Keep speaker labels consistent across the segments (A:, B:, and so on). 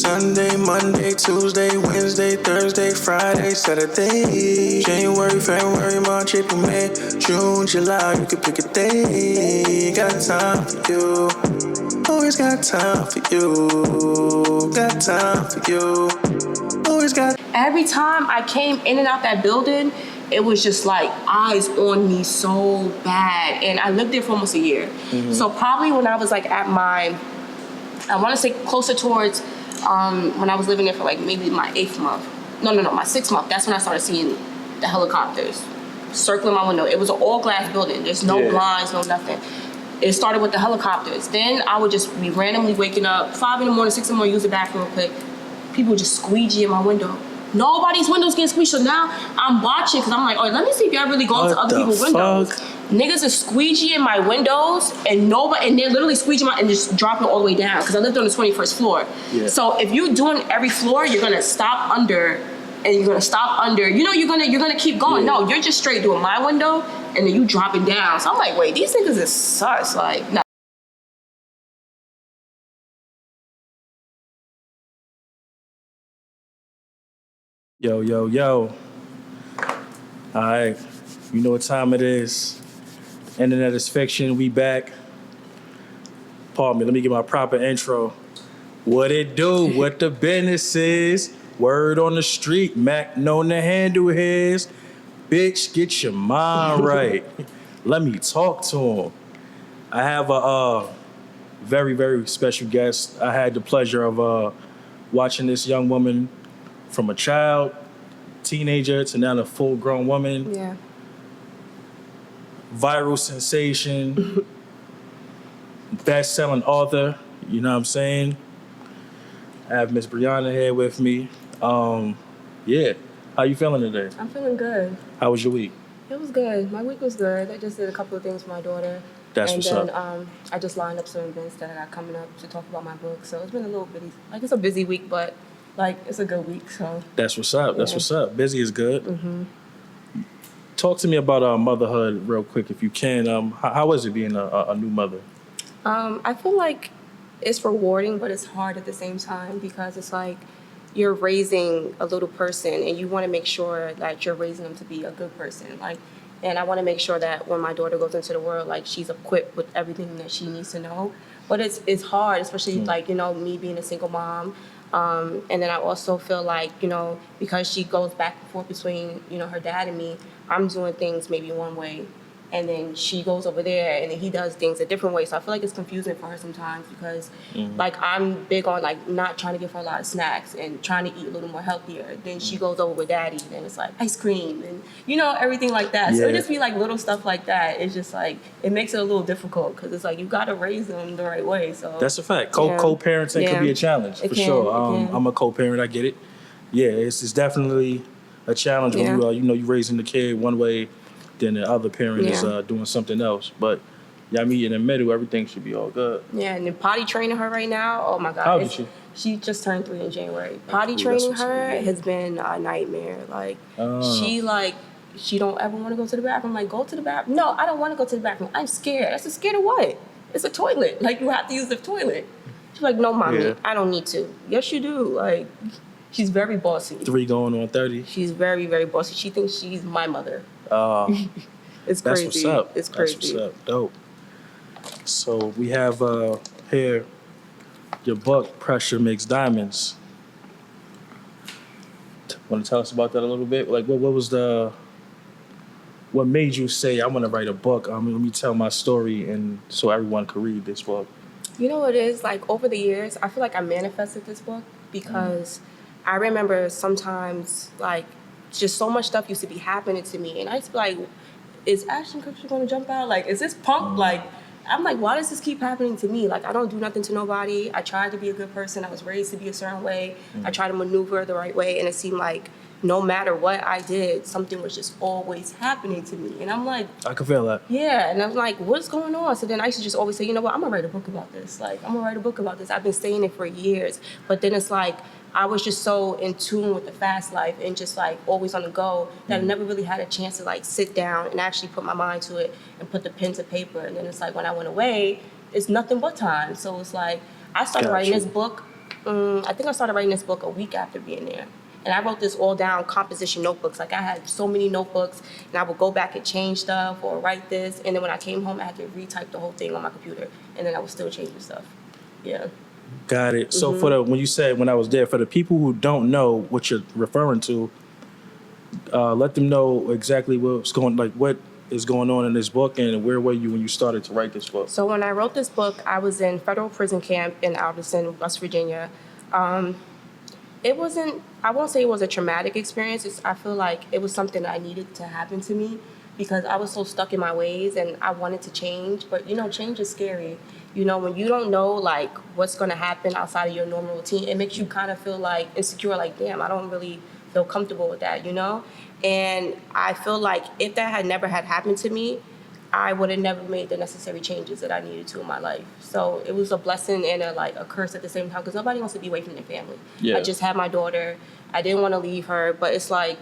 A: Sunday, Monday, Tuesday, Wednesday, Thursday, Friday, Saturday. January, February, March, April, May, June, July. You can pick a day. Got time for you. Always got time for you. Got time for you. Always got.
B: Every time I came in and out that building, it was just like eyes on me so bad. And I lived there for almost a year. Mm-hmm. So probably when I was like at my, I want to say closer towards when I was living there for like maybe my 8th month. No, my 6th month. That's when I started seeing the helicopters circling my window. It was an all glass building. There's no blinds, no nothing. It started with the helicopters. Then I would just be randomly waking up 5 in the morning, 6 in the morning, use the bathroom real quick. People would just squeegee in my window. Nobody's windows getting squeezed. So now I'm watching because I'm like, oh, let me see if y'all really going to other people's windows. Niggas are squeegee in my windows and they're literally squeegeeing and just dropping it all the way down because I lived on the 21st floor. Yeah. So if you're doing every floor, you're gonna stop under and you're gonna stop under. You know, you're gonna keep going. Yeah. No, you're just straight doing my window and then you dropping down. So I'm like, wait, these niggas is sus. Like, no.
C: Yo. All right. You know what time it is. Internet is fiction. We back. Pardon me. Let me get my proper intro. What it do? What the business is? Word on the street. Mac known to handle his. Bitch, get your mind right. Let me talk to him. I have a very, very special guest. I had the pleasure of watching this young woman from a child, teenager, to now a full-grown woman.
B: Yeah.
C: Viral sensation. Best-selling author. You know what I'm saying? I have Miss Briana here with me. Yeah. How you feeling today?
B: I'm feeling good.
C: How was your week?
B: It was good. My week was good. I just did a couple of things for my daughter.
C: That's what's up.
B: And then I just lined up some events that I got coming up to talk about my book. So it's been a little busy. Like, it's a busy week, but like, it's a good week, so.
C: That's what's up. That's what's up. Busy is good. Mm-hmm. Talk to me about motherhood real quick, if you can. How is it being a new mother?
B: I feel like it's rewarding, but it's hard at the same time because it's like you're raising a little person and you want to make sure that you're raising them to be a good person. Like, and I want to make sure that when my daughter goes into the world, like, she's equipped with everything that she needs to know. But it's hard, especially like, you know, me being a single mom. And then I also feel like, you know, because she goes back and forth between, you know, her dad and me, I'm doing things maybe one way, and then she goes over there, and then he does things a different way. So I feel like it's confusing for her sometimes because, like, I'm big on, like, not trying to give her a lot of snacks and trying to eat a little more healthier. Then she goes over with daddy, and it's like ice cream and, you know, everything like that. Yeah. So it just be, like, little stuff like that. It's just, like, it makes it a little difficult because it's like you got to raise them the right way. So
C: that's a fact. Co-parenting can be a challenge, for sure. I'm a co-parent. I get it. Yeah, it's definitely a challenge when you're raising the kid one way, then the other parent is doing something else. But I mean, in the middle, everything should be all good.
B: Yeah, and then potty training her right now. Oh my God!
C: How did she?
B: She just turned 3 in January. Potty training her has been a nightmare. Like she don't ever want to go to the bathroom. Like, go to the bathroom. No, I don't want to go to the bathroom. I'm scared. I said, scared of what? It's a toilet. Like, you have to use the toilet. She's like, no, mommy, I don't need to. Yes, you do. Like, she's very bossy.
C: 3 going on 30.
B: She's very, very bossy. She thinks she's my mother. It's crazy.
C: That's what's up.
B: It's crazy.
C: That's what's up. Dope. So we have here your book, Pressure Makes Diamonds. Want to tell us about that a little bit? Like, what made you say, I want to write a book? Let me tell my story, and so everyone could read this book.
B: You know what it is? Like, over the years, I feel like I manifested this book because I remember sometimes, like, just so much stuff used to be happening to me, and I used to be like, is Ashton Kutcher going to jump out? Like, is this punk? Like, I'm like, why does this keep happening to me? Like, I don't do nothing to nobody. I tried to be a good person. I was raised to be a certain way. I tried to maneuver the right way, and it seemed like no matter what I did, something was just always happening to me. And I'm like,
C: I can feel that.
B: Yeah, and I'm like, what's going on? So then I used to just always say, you know what, I'm going to write a book about this. Like, I'm going to write a book about this. I've been saying it for years. But then it's like, I was just so in tune with the fast life and just like always on the go that I never really had a chance to like sit down and actually put my mind to it and put the pen to paper. And then it's like when I went away, it's nothing but time. So it's like I started writing this book I think I started writing this book a week after being there. And I wrote this all down composition notebooks. Like I had so many notebooks, and I would go back and change stuff or write this. And then when I came home, I had to retype the whole thing on my computer, and then I was still changing stuff. Yeah.
C: Got it. So when you said when I was there, for the people who don't know what you're referring to, let them know exactly what is going on in this book, and where were you when you started to write this book?
B: So when I wrote this book, I was in federal prison camp in Alderson, West Virginia. It wasn't, I won't say it was a traumatic experience. I feel like it was something that I needed to happen to me because I was so stuck in my ways and I wanted to change. But, change is scary. When you don't know, like, what's going to happen outside of your normal routine, it makes you kind of feel, like, insecure, like, damn, I don't really feel comfortable with that, And I feel like if that had never had happened to me, I would have never made the necessary changes that I needed to in my life. So it was a blessing and a curse at the same time because nobody wants to be away from their family.
C: Yeah.
B: I just had my daughter. I didn't want to leave her, but it's like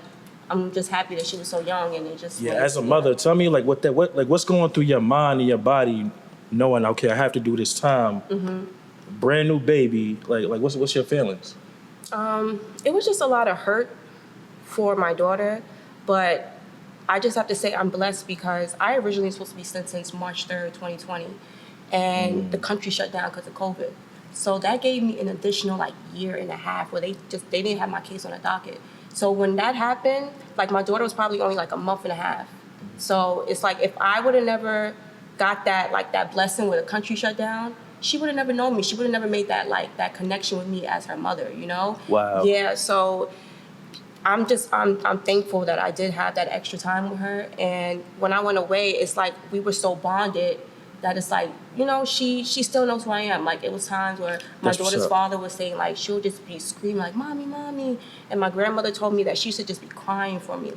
B: I'm just happy that she was so young and it just
C: as a mother, tell me what's going through your mind and your body, knowing okay, I have to do this time. Brand new baby, like what's your feelings?
B: It was just a lot of hurt for my daughter, but I just have to say I'm blessed because I originally was supposed to be sentenced March 3rd, 2020, and the country shut down because of COVID. So that gave me an additional year and a half where they didn't have my case on the docket. So when that happened, my daughter was probably only a month and a half. So it's like if I would have never got that blessing where the country shut down, she would have never known me. She would have never made that connection with me as her mother,
C: Wow.
B: Yeah, so I'm thankful that I did have that extra time with her. And when I went away, it's like we were so bonded that it's like, she still knows who I am. It was times where my daughter's father was saying, she'll just be screaming, mommy, mommy. And my grandmother told me that she used to just be crying for me,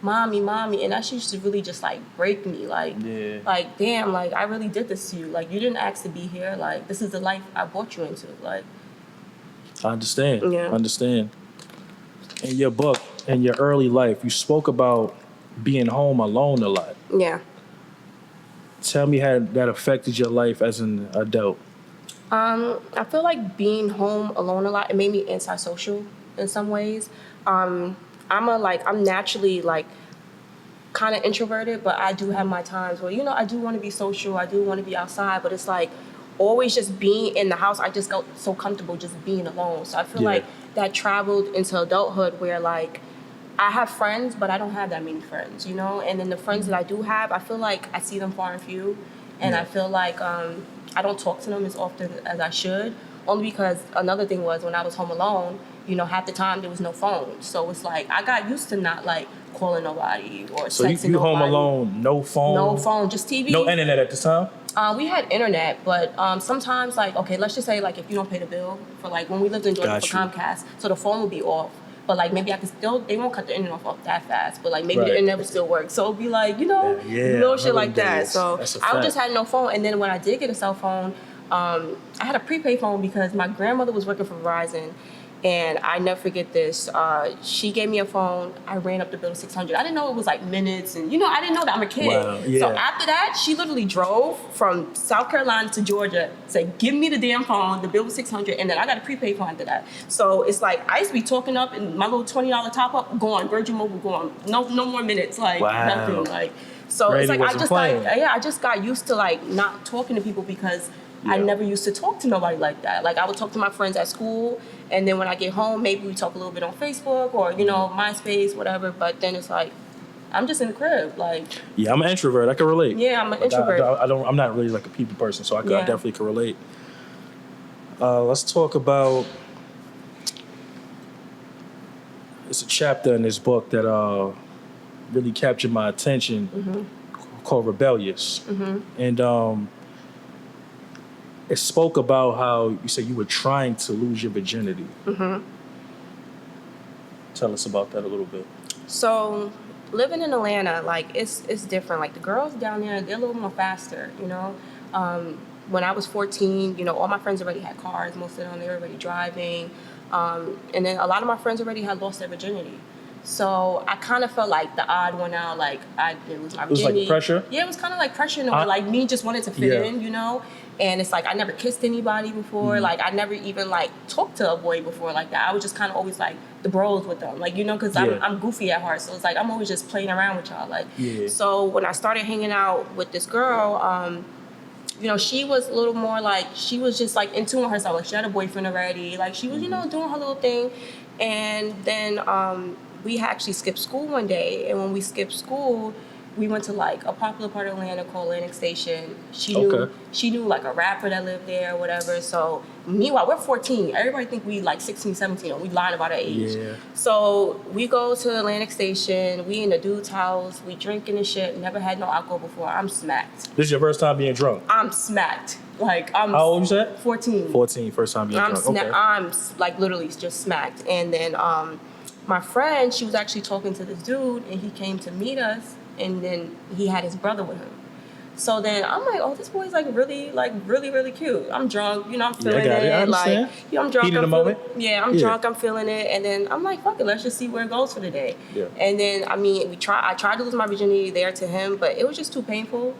B: mommy, mommy. And that used to really just, break me. Damn, I really did this to you. You didn't ask to be here. This is the life I brought you into.
C: I understand.
B: Yeah.
C: I understand. In your book, in your early life, you spoke about being home alone a lot.
B: Yeah.
C: Tell me how that affected your life as an adult.
B: I feel like being home alone a lot, it made me antisocial in some ways. I'm naturally kind of introverted, but I do have my times where, I do want to be social, I do want to be outside, but it's always just being in the house, I just got so comfortable just being alone. So I feel like that traveled into adulthood where I have friends, but I don't have that many friends, And then the friends that I do have, I feel like I see them far and few. And I feel like I don't talk to them as often as I should. Only because another thing was when I was home alone, half the time there was no phone. So it's I got used to not calling nobody or texting
C: so you
B: nobody.
C: home alone, no phone?
B: No phone, just TV.
C: No internet at this time?
B: We had internet, but sometimes okay, let's just say if you don't pay the bill for when we lived in Georgia for Comcast, so the phone would be off. But maybe I could still, they won't cut the internet off that fast, but maybe the internet would still work. So it'd be little shit like that. So I just had no phone. And then when I did get a cell phone, I had a prepaid phone because my grandmother was working for Verizon. And I never forget this. She gave me a phone. I ran up the bill to $600. I didn't know it was minutes, and I didn't know that I'm a kid.
C: Wow, yeah.
B: So after that, she literally drove from South Carolina to Georgia, said, "Give me the damn phone." The bill was $600, and then I got a prepaid phone after that. So it's I used to be talking up, and my little $20 top up gone, Virgin Mobile gone, no more minutes, nothing, So
C: Brady
B: it's I just got used to not talking to people because. I never used to talk to nobody like that. I would talk to my friends at school, and then when I get home, maybe we talk a little bit on Facebook or, MySpace, whatever. But then it's I'm just in the crib.
C: Yeah, I'm an introvert. I can relate.
B: Yeah, I'm an introvert.
C: I'm not really a people person, so I definitely can relate. Let's talk about, it's a chapter in this book that really captured my attention called Rebellious. And it spoke about how you said you were trying to lose your virginity. Tell us about that a little bit.
B: So, living in Atlanta, it's different. The girls down there, they're a little more faster, When I was 14, all my friends already had cars. Most of them, they were already driving. And then a lot of my friends already had lost their virginity. So I kind of felt like the odd one out. Like I didn't lose my virginity.
C: It was like pressure?
B: Yeah, it was kind of like pressure in a way. Like me just wanted to fit in, you know? And it's like I never kissed anybody before. Like I never even like talked to a boy before like that. I was just kind of always like the bros with them. Like, you know, because I'm goofy at heart. So it's like I'm always just playing around with y'all. Like, so when I started hanging out with this girl, you know, she was a little more like, she was just like in tune with herself. Like she had a boyfriend already. Like she was, you know, doing her little thing. And then we actually skipped school one day. And when we skipped school, we went to like a popular part of Atlanta called Atlantic Station. She knew like a rapper that lived there or whatever. So meanwhile, we're 14. Everybody think we like 16, 17. We lying about our age. Yeah. So we go to Atlantic Station. We in the dude's house. We drinking and shit. Never had no alcohol before. I'm smacked.
C: This is your first time being drunk?
B: I'm smacked. Like I'm.
C: How old you said?
B: 14.
C: 14, first time being drunk. Okay.
B: I'm like literally just smacked. And then my friend, she was actually talking to this dude, and he came to meet us. And then he had his brother with him. So then I'm like, oh, this boy's like really cute. I'm drunk, you know, I'm feeling it.
C: I understand.
B: Like, you know, I'm drunk.
C: Heat of the moment?
B: Yeah, I'm drunk, I'm feeling it. And then I'm like, fuck it, let's just see where it goes for the day.
C: Yeah.
B: And then, I mean, I tried to lose my virginity there to him, but it was just too painful.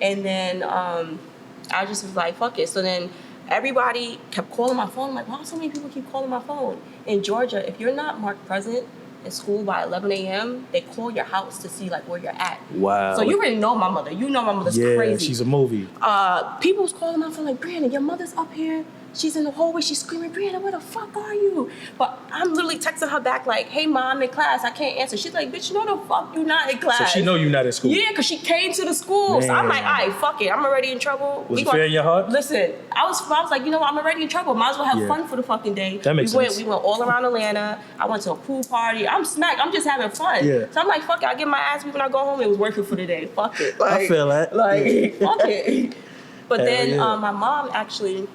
B: And then I just was like, fuck it. So then everybody kept calling my phone. I'm like, why so many people keep calling my phone? In Georgia, if you're not marked present at school by 11 a.m., they call your house to see like where you're at.
C: Wow.
B: So you already know my mother. You know my mother's crazy.
C: Yeah, she's a movie.
B: People was calling my phone like, Briana, your mother's up here. She's in the hallway. She's screaming, Briana, where the fuck are you? But I'm literally texting her back like, hey, Mom, I'm in class. I can't answer. She's like, bitch, no the fuck you not in class.
C: So she know you not in school?
B: Yeah, because she came to the school. Man. So I'm like, all right, fuck it. I'm already in trouble.
C: Was it fear in your heart?
B: Listen, I was like, you know what? I'm already in trouble. Might as well have fun for the fucking day.
C: That makes sense.
B: We went all around Atlanta. I went to a pool party. I'm smacked. I'm just having fun.
C: Yeah.
B: So I'm like, fuck it. I get my ass beat when I go home. It was working for the day. Fuck it. Like,
C: I feel that.
B: Like, fuck it. But
C: Hell
B: then
C: yeah.
B: my mom actually...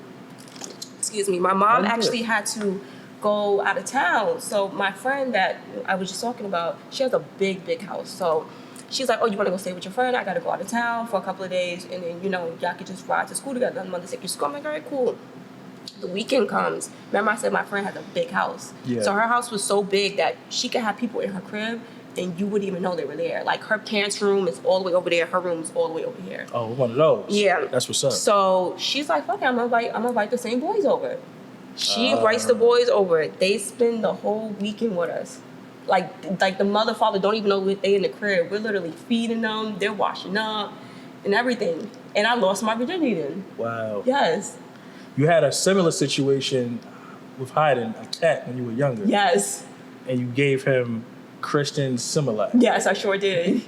B: My mom actually had to go out of town. So my friend that I was just talking about, she has a big house. So she's like, oh, you want to go stay with your friend? I got to go out of town for a couple of days. And then, you know, y'all could just ride to school together. And mother's like, you school? I'm like, all right, cool. The weekend comes. Remember I said my friend has a big house. Yeah. So her house was so big that she could have people in her crib and you wouldn't even know they were there. Like her parents' room is all the way over there. Her room is all the way over here.
C: Oh, one of those.
B: Yeah.
C: That's what's up.
B: So she's like, fuck it, I'm gonna invite the same boys over. She invites the boys over. They spend the whole weekend with us. Like the mother, father don't even know they in the crib. We're literally feeding them. They're washing up and everything. And I lost my virginity then. Wow. Yes.
C: You had a similar situation with hiding a cat when you were younger.
B: Yes.
C: And you gave him Christian Similac.
B: Yes, I sure did.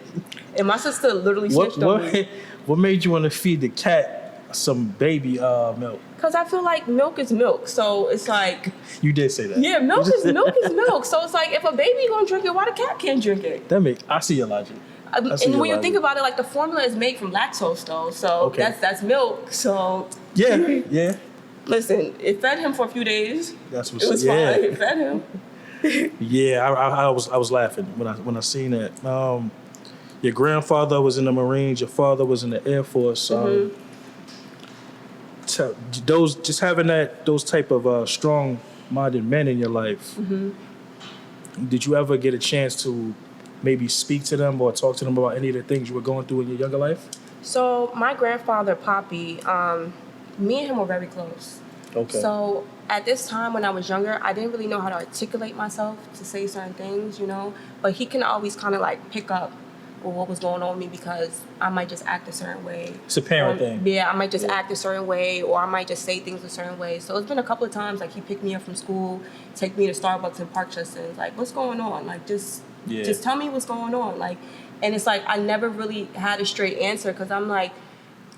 B: And my sister literally snitched on me.
C: What made you want to feed the cat some baby milk?
B: Because I feel like milk is milk. So it's like...
C: You did say that.
B: Yeah, milk is milk. So it's like, if a baby gonna drink it, why the cat can't drink it?
C: I see your logic.
B: And when you think about it, like the formula is made from lactose though. So that's milk. So...
C: Yeah.
B: Listen, it fed him for a few days.
C: That's what's
B: it was fine. It fed him.
C: Yeah, I was laughing when I seen that. Your grandfather was in the Marines. Your father was in the Air Force. Just having those type of strong-minded men in your life. Mm-hmm. Did you ever get a chance to maybe speak to them or talk to them about any of the things you were going through in your younger life?
B: So my grandfather, Poppy, me and him were very close. Okay. So at this time when I was younger, I didn't really know how to articulate myself to say certain things, you know. But he can always kind of like pick up what was going on with me because I might just act a certain way.
C: It's a parent thing.
B: Yeah, I might just act a certain way or I might just say things a certain way. So it's been a couple of times like he picked me up from school, take me to Starbucks and Park Chester. Like, what's going on? Like, just tell me what's going on. Like, and it's like I never really had a straight answer because I'm like,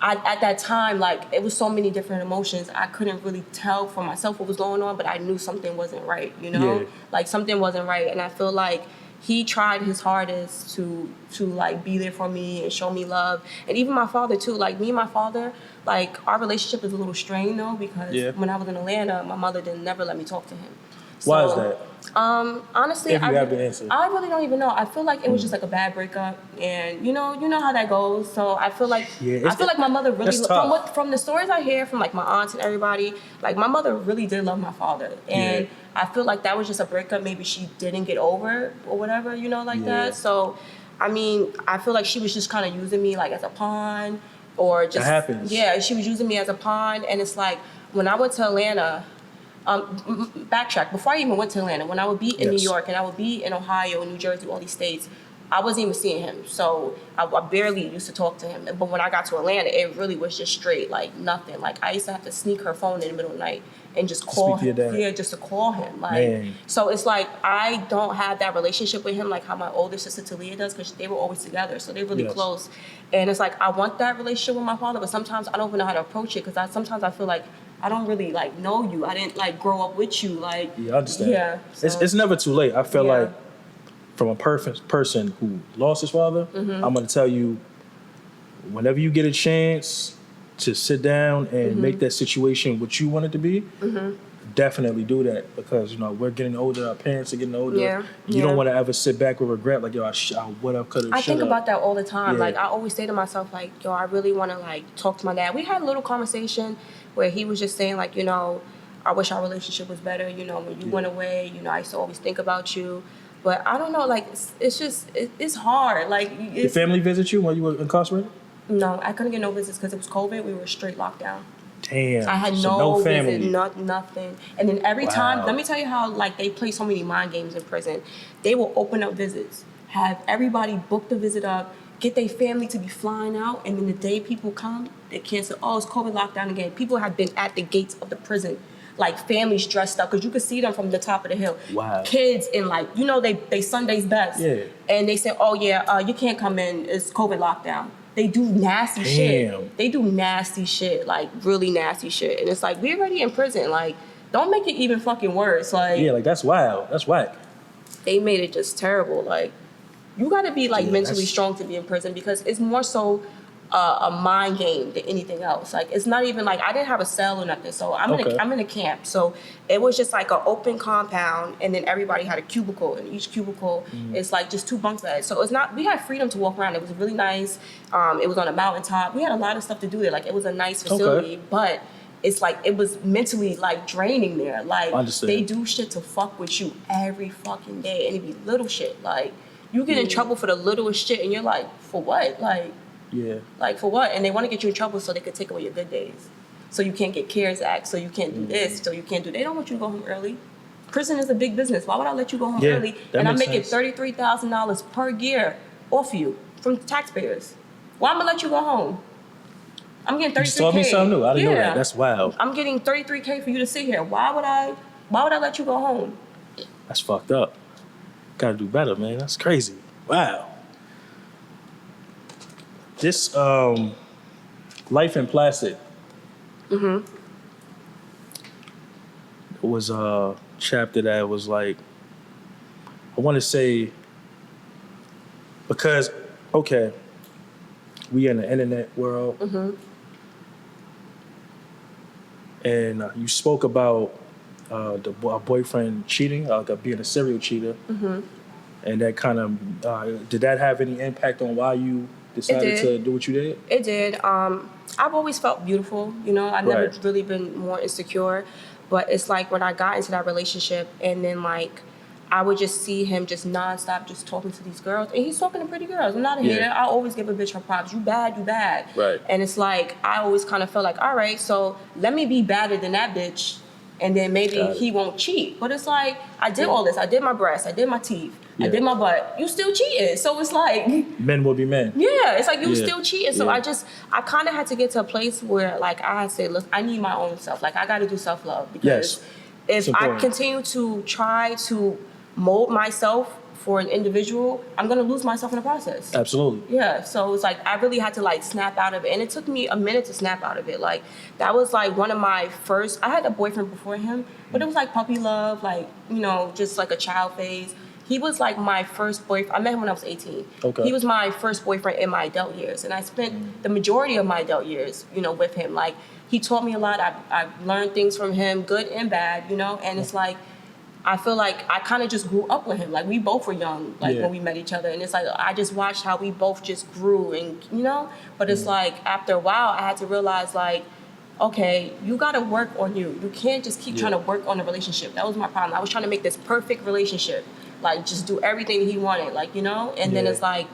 B: at that time, like, it was so many different emotions. I couldn't really tell for myself what was going on, but I knew something wasn't right, you know? Yeah. Like, something wasn't right. And I feel like he tried his hardest to like, be there for me and show me love. And even my father, too. Like, me and my father, like, our relationship is a little strained, though, because when I was in Atlanta, my mother never let me talk to him.
C: Why is that?
B: Honestly,
C: If you have the answer.
B: I really don't even know. I feel like it was just like a bad breakup, and you know how that goes. So I feel like my mother really from the stories I hear from like my aunts and everybody, like my mother really did love my father, and I feel like that was just a breakup. Maybe she didn't get over or whatever, that. So, I mean, I feel like she was just kind of using me like as a pawn, or just
C: that happens.
B: Yeah, she was using me as a pawn, and it's like when I went to Atlanta. Backtrack. Before I even went to Atlanta, when I would be in New York and I would be in Ohio, New Jersey, all these states, I wasn't even seeing him. So I barely used to talk to him. But when I got to Atlanta, it really was just straight, like nothing. Like I used to have to sneak her phone in the middle of the night and just call him. Yeah, just to call him. Like, man. So it's like I don't have that relationship with him like how my older sister Talia does, because they were always together. So they're really close. And it's like I want that relationship with my father, but sometimes I don't even know how to approach it, because sometimes I feel like I don't really like know you. I didn't like grow up with you. Like,
C: yeah, I understand.
B: Yeah, so.
C: It's never too late. I feel like from a person who lost his father, I'm going to tell you, whenever you get a chance to sit down and make that situation what you want it to be, definitely do that, because we're getting older, our parents are getting older. You don't want to ever sit back with regret, like, yo, what I could have.
B: I think about that all the time. Like I always say to myself, like, yo, I really want to like talk to my dad. We had a little conversation where he was just saying like, I wish our relationship was better. When you went away, I used to always think about you. But I don't know, like it's just it's hard. Like,
C: did family visit you while you were incarcerated?
B: No, I couldn't get no visits because it was COVID. We were straight locked down.
C: Damn.
B: I had no family. Visit, nothing. And then every time, let me tell you how like they play so many mind games in prison. They will open up visits, have everybody book the visit up, get their family to be flying out, and then the day people come, they cancel. Oh, it's COVID lockdown again. People have been at the gates of the prison, like families dressed up, because you could see them from the top of the hill.
C: Wow.
B: Kids in like, they Sunday's best. Yeah. And they say, oh yeah, you can't come in, it's COVID lockdown. They do nasty shit. They do nasty shit, like really nasty shit. And it's like, we're already in prison. Like, don't make it even fucking worse. Like,
C: yeah, like that's wild. That's whack.
B: They made it just terrible. Like, you gotta be like mentally strong to be in prison, because it's more so a mind game than anything else. Like, it's not even like I didn't have a cell or nothing. So I'm in a camp. So it was just like an open compound, and then everybody had a cubicle, and each cubicle is like just 2 bunk beds. So it's not. We had freedom to walk around. It was really nice. It was on a mountaintop. We had a lot of stuff to do there. Like, it was a nice facility, but it's like it was mentally like draining there. Like, they do shit to fuck with you every fucking day, and it be little shit. Like, you get in trouble for the littlest shit, and you're like, for what? Like. Yeah. Like, for what? And they want to get you in trouble so they could take away your good days. So you can't get CARES Act, so you can't do this, so you can't do. They don't want you to go home early. Prison is a big business. Why would I let you go home early? And I'm making $33,000 per year off you from the taxpayers. Why am I gonna let you go home? I'm getting $33K. You told me something new. I didn't know that. That's wild. I'm getting $33K for you to sit here. Why would I let you go home?
C: That's fucked up. Gotta do better, man. That's crazy. Wow. This Life in Plastic was a chapter that was like, I want to say, because, okay, we in the internet world, and you spoke about our boyfriend cheating, being a serial cheater, and that kind of, did that have any impact on why you decided to do what you did?
B: It did. I've always felt beautiful, I've never really been more insecure, but it's like when I got into that relationship, and then like I would just see him just nonstop just talking to these girls, and he's talking to pretty girls. I'm not a hater. I always give a bitch her props. You bad. Right. And it's like I always kind of felt like, all right, so let me be badder than that bitch, and then maybe he won't cheat. But it's like, I did all this. I did my breasts. I did my teeth. I did my butt. You still cheated. So it's like, men
C: will be men.
B: Yeah, it's like you still cheating. So I kind of had to get to a place where like I had to say, look, I need my own self. Like, I got to do self-love, because if I continue to try to mold myself for an individual, I'm going to lose myself in the process.
C: Absolutely.
B: Yeah. So it's like I really had to like snap out of it. And it took me a minute to snap out of it. Like, that was like one of my first, I had a boyfriend before him, but it was like puppy love, like, just like a child phase. He was like my first boyfriend. I met him when I was 18. Okay. He was my first boyfriend in my adult years. And I spent the majority of my adult years, with him. Like, he taught me a lot. I've learned things from him, good and bad, and it's like, I feel like I kind of just grew up with him. Like, we both were young, like,
C: Yeah.
B: when we met each other. And it's like, I just watched how we both just grew and, you know? But it's like, after a while, I had to realize, like, okay, you got to work on you. You can't just keep trying to work on the relationship. That was my problem. I was trying to make this perfect relationship. Like, just do everything he wanted, like, you know? And then it's like,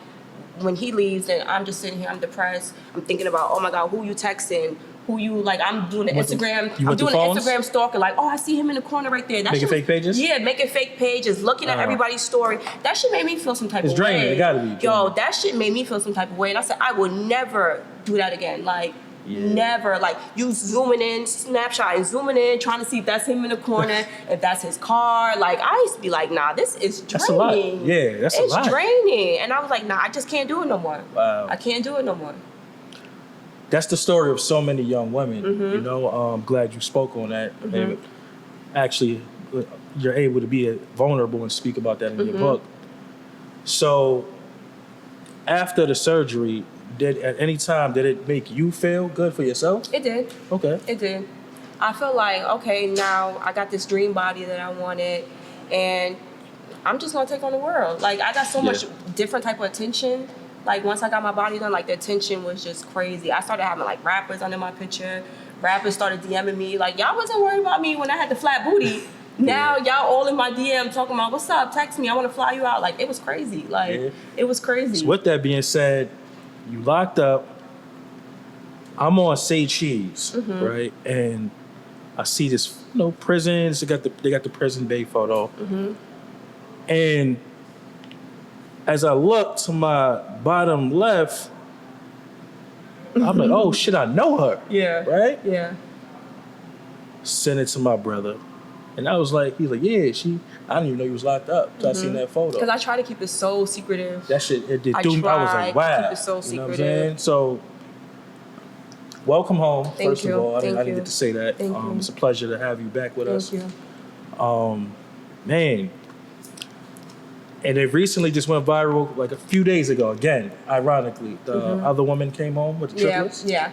B: when he leaves and I'm just sitting here, I'm depressed. I'm thinking about, oh my God, who you texting? Who you, like, I'm doing the Instagram. I'm doing the Instagram stalking. Like, oh, I see him in the corner right there.
C: Making fake pages?
B: Yeah, making fake pages, looking at everybody's story. That shit made me feel some type of way.
C: It's draining. It gotta be draining.
B: Yo, that shit made me feel some type of way. And I said, I will never do that again. Like, never. Like, you zooming in, snapshot and zooming in, trying to see if that's him in the corner, if that's his car. Like, I used to be like, nah, this is draining.
C: That's a lot. Yeah, that's a lot.
B: It's draining. And I was like, nah, I just can't do it no more.
C: Wow.
B: I can't do it no more.
C: That's the story of so many young women. You know, I'm glad you spoke on that. And actually, you're able to be vulnerable and speak about that in your book. So, after the surgery, at any time did it make you feel good for yourself?
B: It did.
C: Okay.
B: It did. I feel like, okay, now I got this dream body that I wanted, and I'm just gonna take on the world. Like, I got so much different type of attention. Like, once I got my body done, like, the attention was just crazy. I started having, like, rappers under my picture. Rappers started DMing me. Like, y'all wasn't worried about me when I had the flat booty. Now, y'all all in my DM talking about, what's up, text me, I want to fly you out. Like, it was crazy. Like, it was crazy.
C: So with that being said, you locked up. I'm on Say Cheese, right? And I see this, you know, prisons. They got the prison day photo. And as I look to my bottom left, I'm like, oh shit, I know her.
B: Yeah.
C: Right?
B: Yeah.
C: Sent it to my brother. And I was like, he's like, yeah, I didn't even know he was locked up. So I seen that photo.
B: Because I try to keep it so secretive.
C: That shit, it did
B: I
C: do me. I was like, wow.
B: to keep it so
C: You know what I'm
B: secretive.
C: saying? So, welcome home, first
B: you.
C: of all. I
B: Thank
C: didn't
B: you.
C: get to say that.
B: Thank you.
C: It's a pleasure to have you back with us.
B: Thank you.
C: Man. And it recently just went viral like a few days ago. Again, ironically, the other woman came home with the triplets.
B: Yeah.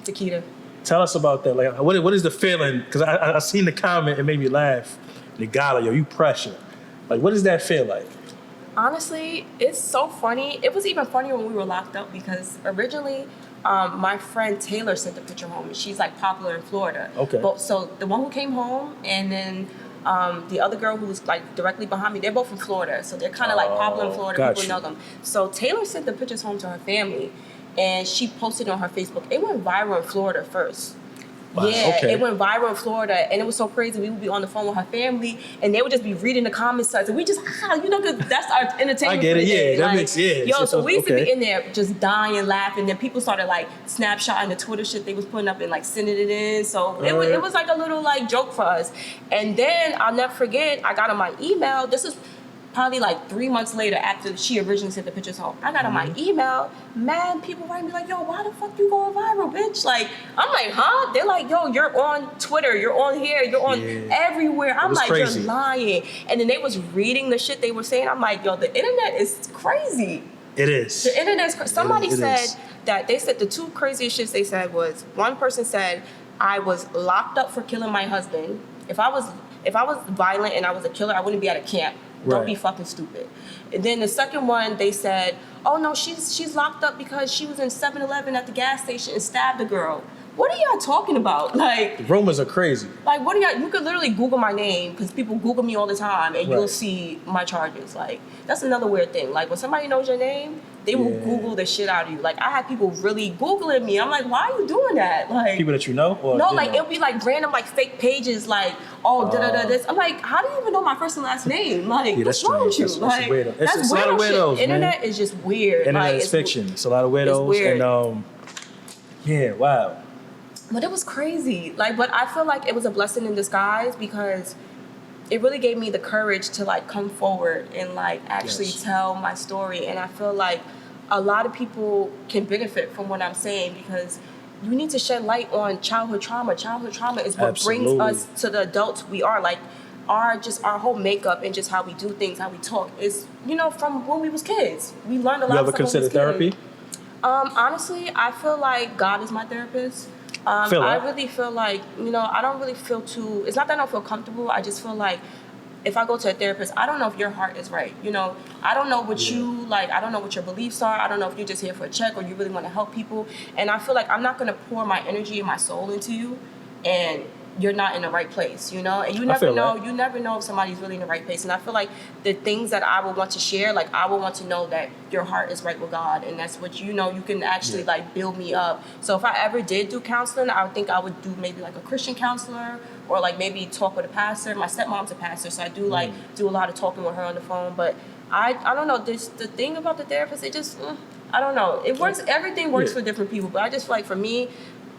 B: Takeda.
C: Tell us about that. Like, what is the feeling? Because I seen the comment, it made me laugh. The guy, like, yo, you pressure. Like, what does that feel like?
B: Honestly, it's so funny. It was even funnier when we were locked up because originally my friend Taylor sent the picture home and she's like popular in Florida.
C: Okay.
B: But so the one who came home and then the other girl who was like directly behind me, they're both from Florida. So they're kind of like popular in Florida.
C: Got
B: People
C: you.
B: know them. So Taylor sent the pictures home to her family and she posted it on her Facebook. It went viral in Florida first.
C: Wow,
B: Yeah,
C: okay.
B: it went viral in Florida, and it was so crazy. We would be on the phone with her family, and they would just be reading the comment sections, and we just, you know, because that's our entertainment.
C: I get it,
B: for the day.
C: yeah, that
B: Like,
C: makes, yeah.
B: Yo, so we used to
C: okay.
B: be in there just dying, laughing, then people started like snapshotting the Twitter shit they was putting up and like sending it in. So it was like a little like joke for us. And then I'll never forget, I got on my email. This is probably like 3 months later after she originally sent the pictures home. I got on my email, man, people writing me like, yo, why the fuck you going viral, bitch? Like, I'm like, huh? They're like, yo, you're on Twitter, you're on here, you're on everywhere. I'm like,
C: crazy.
B: you're lying. And then they was reading the shit they were saying. I'm like, yo, the internet is crazy.
C: It is.
B: The internet is crazy. Somebody
C: It
B: said
C: is.
B: that they said the two craziest shits they said was, one person said, I was locked up for killing my husband. If I was violent and I was a killer, I wouldn't be at a camp. Don't
C: Right.
B: be fucking stupid. And then the second one, they said, oh no, she's locked up because she was in 7-Eleven at the gas station and stabbed a girl. What are y'all talking about? Like,
C: The rumors are crazy.
B: like, what are y'all? You could literally Google my name because people Google me all the time, and you'll
C: Right.
B: see my charges. Like, that's another weird thing. Like, when somebody knows your name, they will Google the shit out of you. Like, I had people really Googling me. I'm like, why are you doing that? Like,
C: People that you know? Or
B: no,
C: didn't
B: like
C: know?
B: it'll be like random like fake pages, like this. I'm like, how do you even know my first and last name? Like,
C: Yeah,
B: what's
C: that's
B: wrong with you?
C: strange. That's
B: Like,
C: weird. It's
B: that's
C: a lot of
B: weirdo shit.
C: weirdos, man.
B: Internet is just weird.
C: Internet
B: like,
C: is
B: it's
C: fiction. It's a lot of weirdos.
B: weird.
C: And yeah, wow.
B: But it was crazy. Like, but I feel like it was a blessing in disguise because it really gave me the courage to like come forward and like actually
C: Yes.
B: tell my story. And I feel like a lot of people can benefit from what I'm saying because you need to shed light on childhood trauma. Childhood trauma is what brings
C: Absolutely.
B: us to the adults we are. Like our whole makeup and just how we do things, how we talk is, you know, from when we was kids. We learned a lot
C: You
B: of
C: ever
B: stuff when we
C: consider
B: was
C: therapy?
B: kids. Honestly, I feel like God is my therapist.
C: Feel
B: I
C: that?
B: really feel like, you know, I don't really feel it's not that I don't feel comfortable. I just feel like if I go to a therapist, I don't know if your heart is right. You know, I don't know what you like. I don't know what your beliefs are. I don't know if you're just here for a check or you really want to help people. And I feel like I'm not going to pour my energy and my soul into you, and you're not in the right place, you know? And you never know, you never know if somebody's really in the right place. And I feel like the things that I would want to share, like I would want to know that your heart is right with God, and that's what you know, you can actually like build me up. So if I ever did do counseling, I would think I would do maybe like a Christian counselor, or like maybe talk with a pastor. My stepmom's a pastor, so I do like do a lot of talking with her on the phone. But I don't know, the thing about the therapist, it just, I don't know. It works, everything works for different people, but I just feel like for me,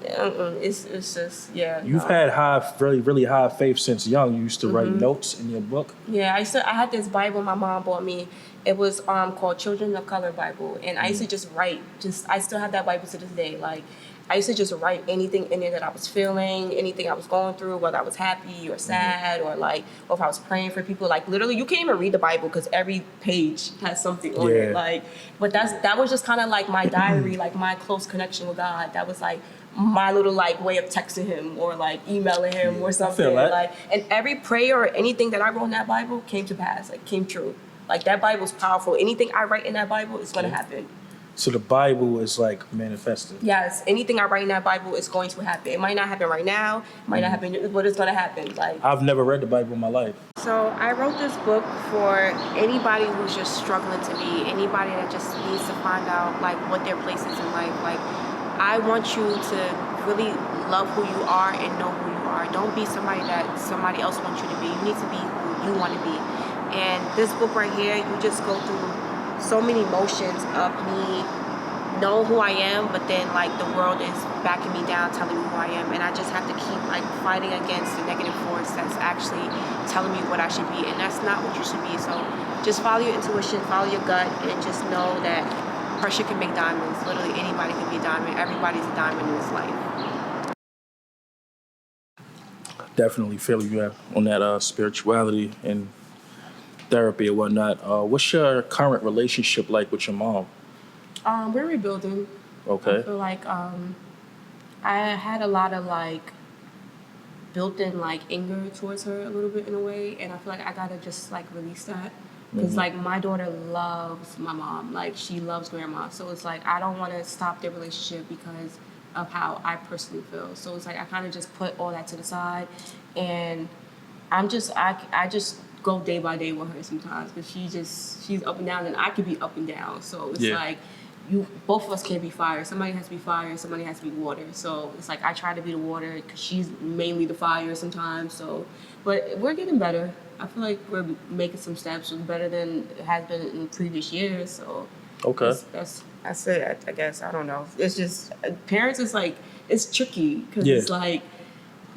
B: it's just
C: You've had really high faith since young. You used to write notes in your book.
B: Yeah, I had this Bible my mom bought me. It was called Children of Color Bible, and I used to just write. I still have that Bible to this day. Like I used to just write anything in there that I was feeling, anything I was going through, whether I was happy or sad, or if I was praying for people. Like literally, you can't even read the Bible because every page has something on it. Like, but that was just kind of like my diary, like my close connection with God. That was like my little like way of texting him or like emailing him or something. Like, and every prayer or anything that I wrote in that Bible came to pass, like came true. Like that Bible's powerful. Anything I write in that Bible is gonna happen.
C: So the Bible is like manifesting.
B: Yes, anything I write in that Bible is going to happen. It might not happen right now, it might not happen, but it's gonna happen. Like
C: I've never read the Bible in my life.
B: So I wrote this book for anybody who's just struggling to be, anybody that just needs to find out like what their place is in life. Like I want you to really love who you are and know who you are. Don't be somebody that somebody else wants you to be. You need to be who you want to be. And this book right here, you just go through so many emotions of me knowing who I am, but then like the world is backing me down, telling me who I am, and I just have to keep like fighting against the negative force that's actually telling me what I should be, and that's not what you should be. So just follow your intuition, follow your gut, and just know that pressure can make diamonds. Literally anybody can be a diamond. Everybody's a diamond in this life.
C: Definitely feel you on that spirituality and therapy and whatnot. What's your current relationship like with your mom?
B: We're rebuilding.
C: Okay.
B: I feel like I had a lot of like built-in like anger towards her a little bit in a way, and I feel like I gotta just like release that. Because like my daughter loves my mom, like she loves grandma, so it's like I don't want to stop their relationship because of how I personally feel. So it's like I kind of just put all that to the side, and I just go day by day with her sometimes, because she's up and down, and I could be up and down. So it's like both of us can't be fire. Somebody has to be fire, somebody has to be water. So it's like I try to be the water because she's mainly the fire sometimes. So, but we're getting better. I feel like we're making some steps. It's better than it has been in previous years. So that's it. I guess I don't know. It's just parents. It's like it's tricky because it's like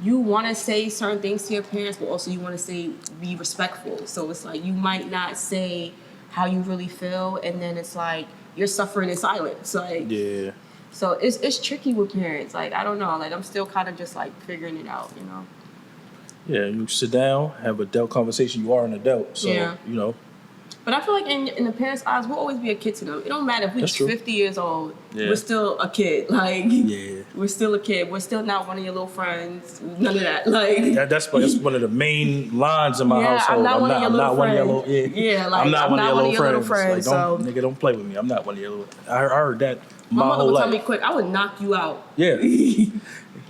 B: you want to say certain things to your parents, but also you want to be respectful. So it's like you might not say how you really feel, and then it's like you're suffering in silence. Like so it's tricky with parents. Like I don't know. Like I'm still kind of just like figuring it out. You know.
C: Yeah, you sit down, have an adult conversation. You are an adult, so you know.
B: But I feel like in the parents' eyes, we'll always be a kid to them. It don't matter if we're 50 years old. We're still a kid. Like we're still a kid. We're still not one of your little friends. None of that. Like
C: that's one of the main lines in my household.
B: I'm not one of your little friends.
C: I'm not one of your little friends. Like, nigga, don't play with me. I'm not one of your little. I heard that
B: my mother
C: whole
B: would
C: life.
B: tell me quick, I would knock you out.
C: Yeah.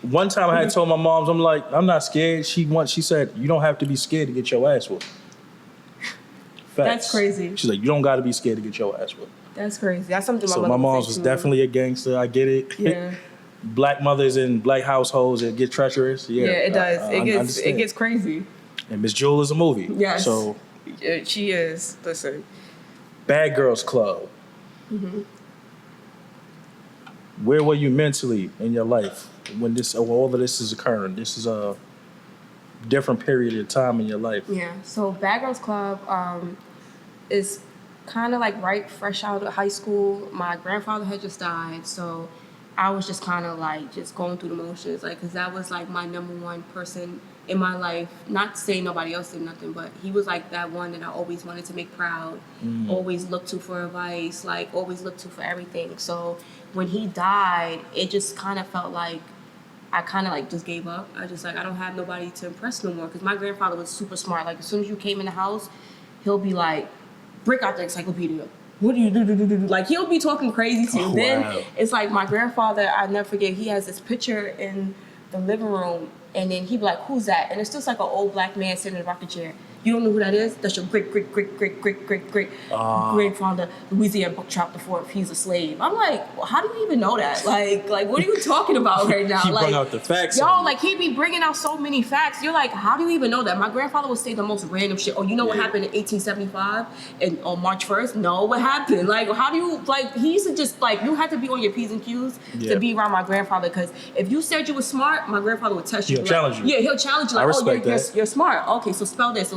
C: One time I had told my moms, I'm like, I'm not scared. She said, you don't have to be scared to get your ass whooped. Facts.
B: That's crazy.
C: She's like, you don't got to be scared to get your ass whooped.
B: That's crazy. That's something my
C: mother my mom's was definitely a gangster. I get it.
B: Yeah.
C: Black mothers in black households, it get treacherous. Yeah,
B: it does. It gets crazy.
C: And Miss Jewel is a movie.
B: Yes.
C: So
B: she is. Listen.
C: Bad Girls Club. Mm-hmm. Where were you mentally in your life when all of this is occurring? This is a different period of time in your life.
B: Yeah. So Bad Girls Club is kind of like right fresh out of high school. My grandfather had just died, so I was just kind of like just going through the motions, like, because that was like my number one person in my life. Not to say nobody else did nothing, but he was like that one that I always wanted to make proud, always looked to for advice, like always looked to for everything. So when he died, it just kind of felt like I kind of like just gave up. I just like, I don't have nobody to impress no more. Because my grandfather was super smart. Like as soon as you came in the house, he'll be like, break out the encyclopedia. What do you do? Like he'll be talking crazy to you.
C: Oh,
B: Then
C: wow.
B: it's like my grandfather, I never forget, he has this picture in the living room, and then he'd be like, who's that? And it's just like an old black man sitting in a rocking chair. You don't know who that is? That's your great grandfather, Louisiana Buck Trout the Fourth. He's a slave. I'm like, well, how do you even know that? Like what are you talking about right now?
C: He
B: like,
C: brought out the facts.
B: Yo, like he be bringing out so many facts. You're like, how do you even know that? My grandfather would say the most random shit. Oh, you know what happened in 1875 and on March 1st? No, what happened? Like, how do you like? He used to just like you had to be on your P's and Q's to be around my grandfather, because if you said you were smart, my grandfather would test you.
C: He'll challenge you.
B: Yeah, he'll challenge you. Like,
C: I respect
B: that. You're smart. Okay, so spell this.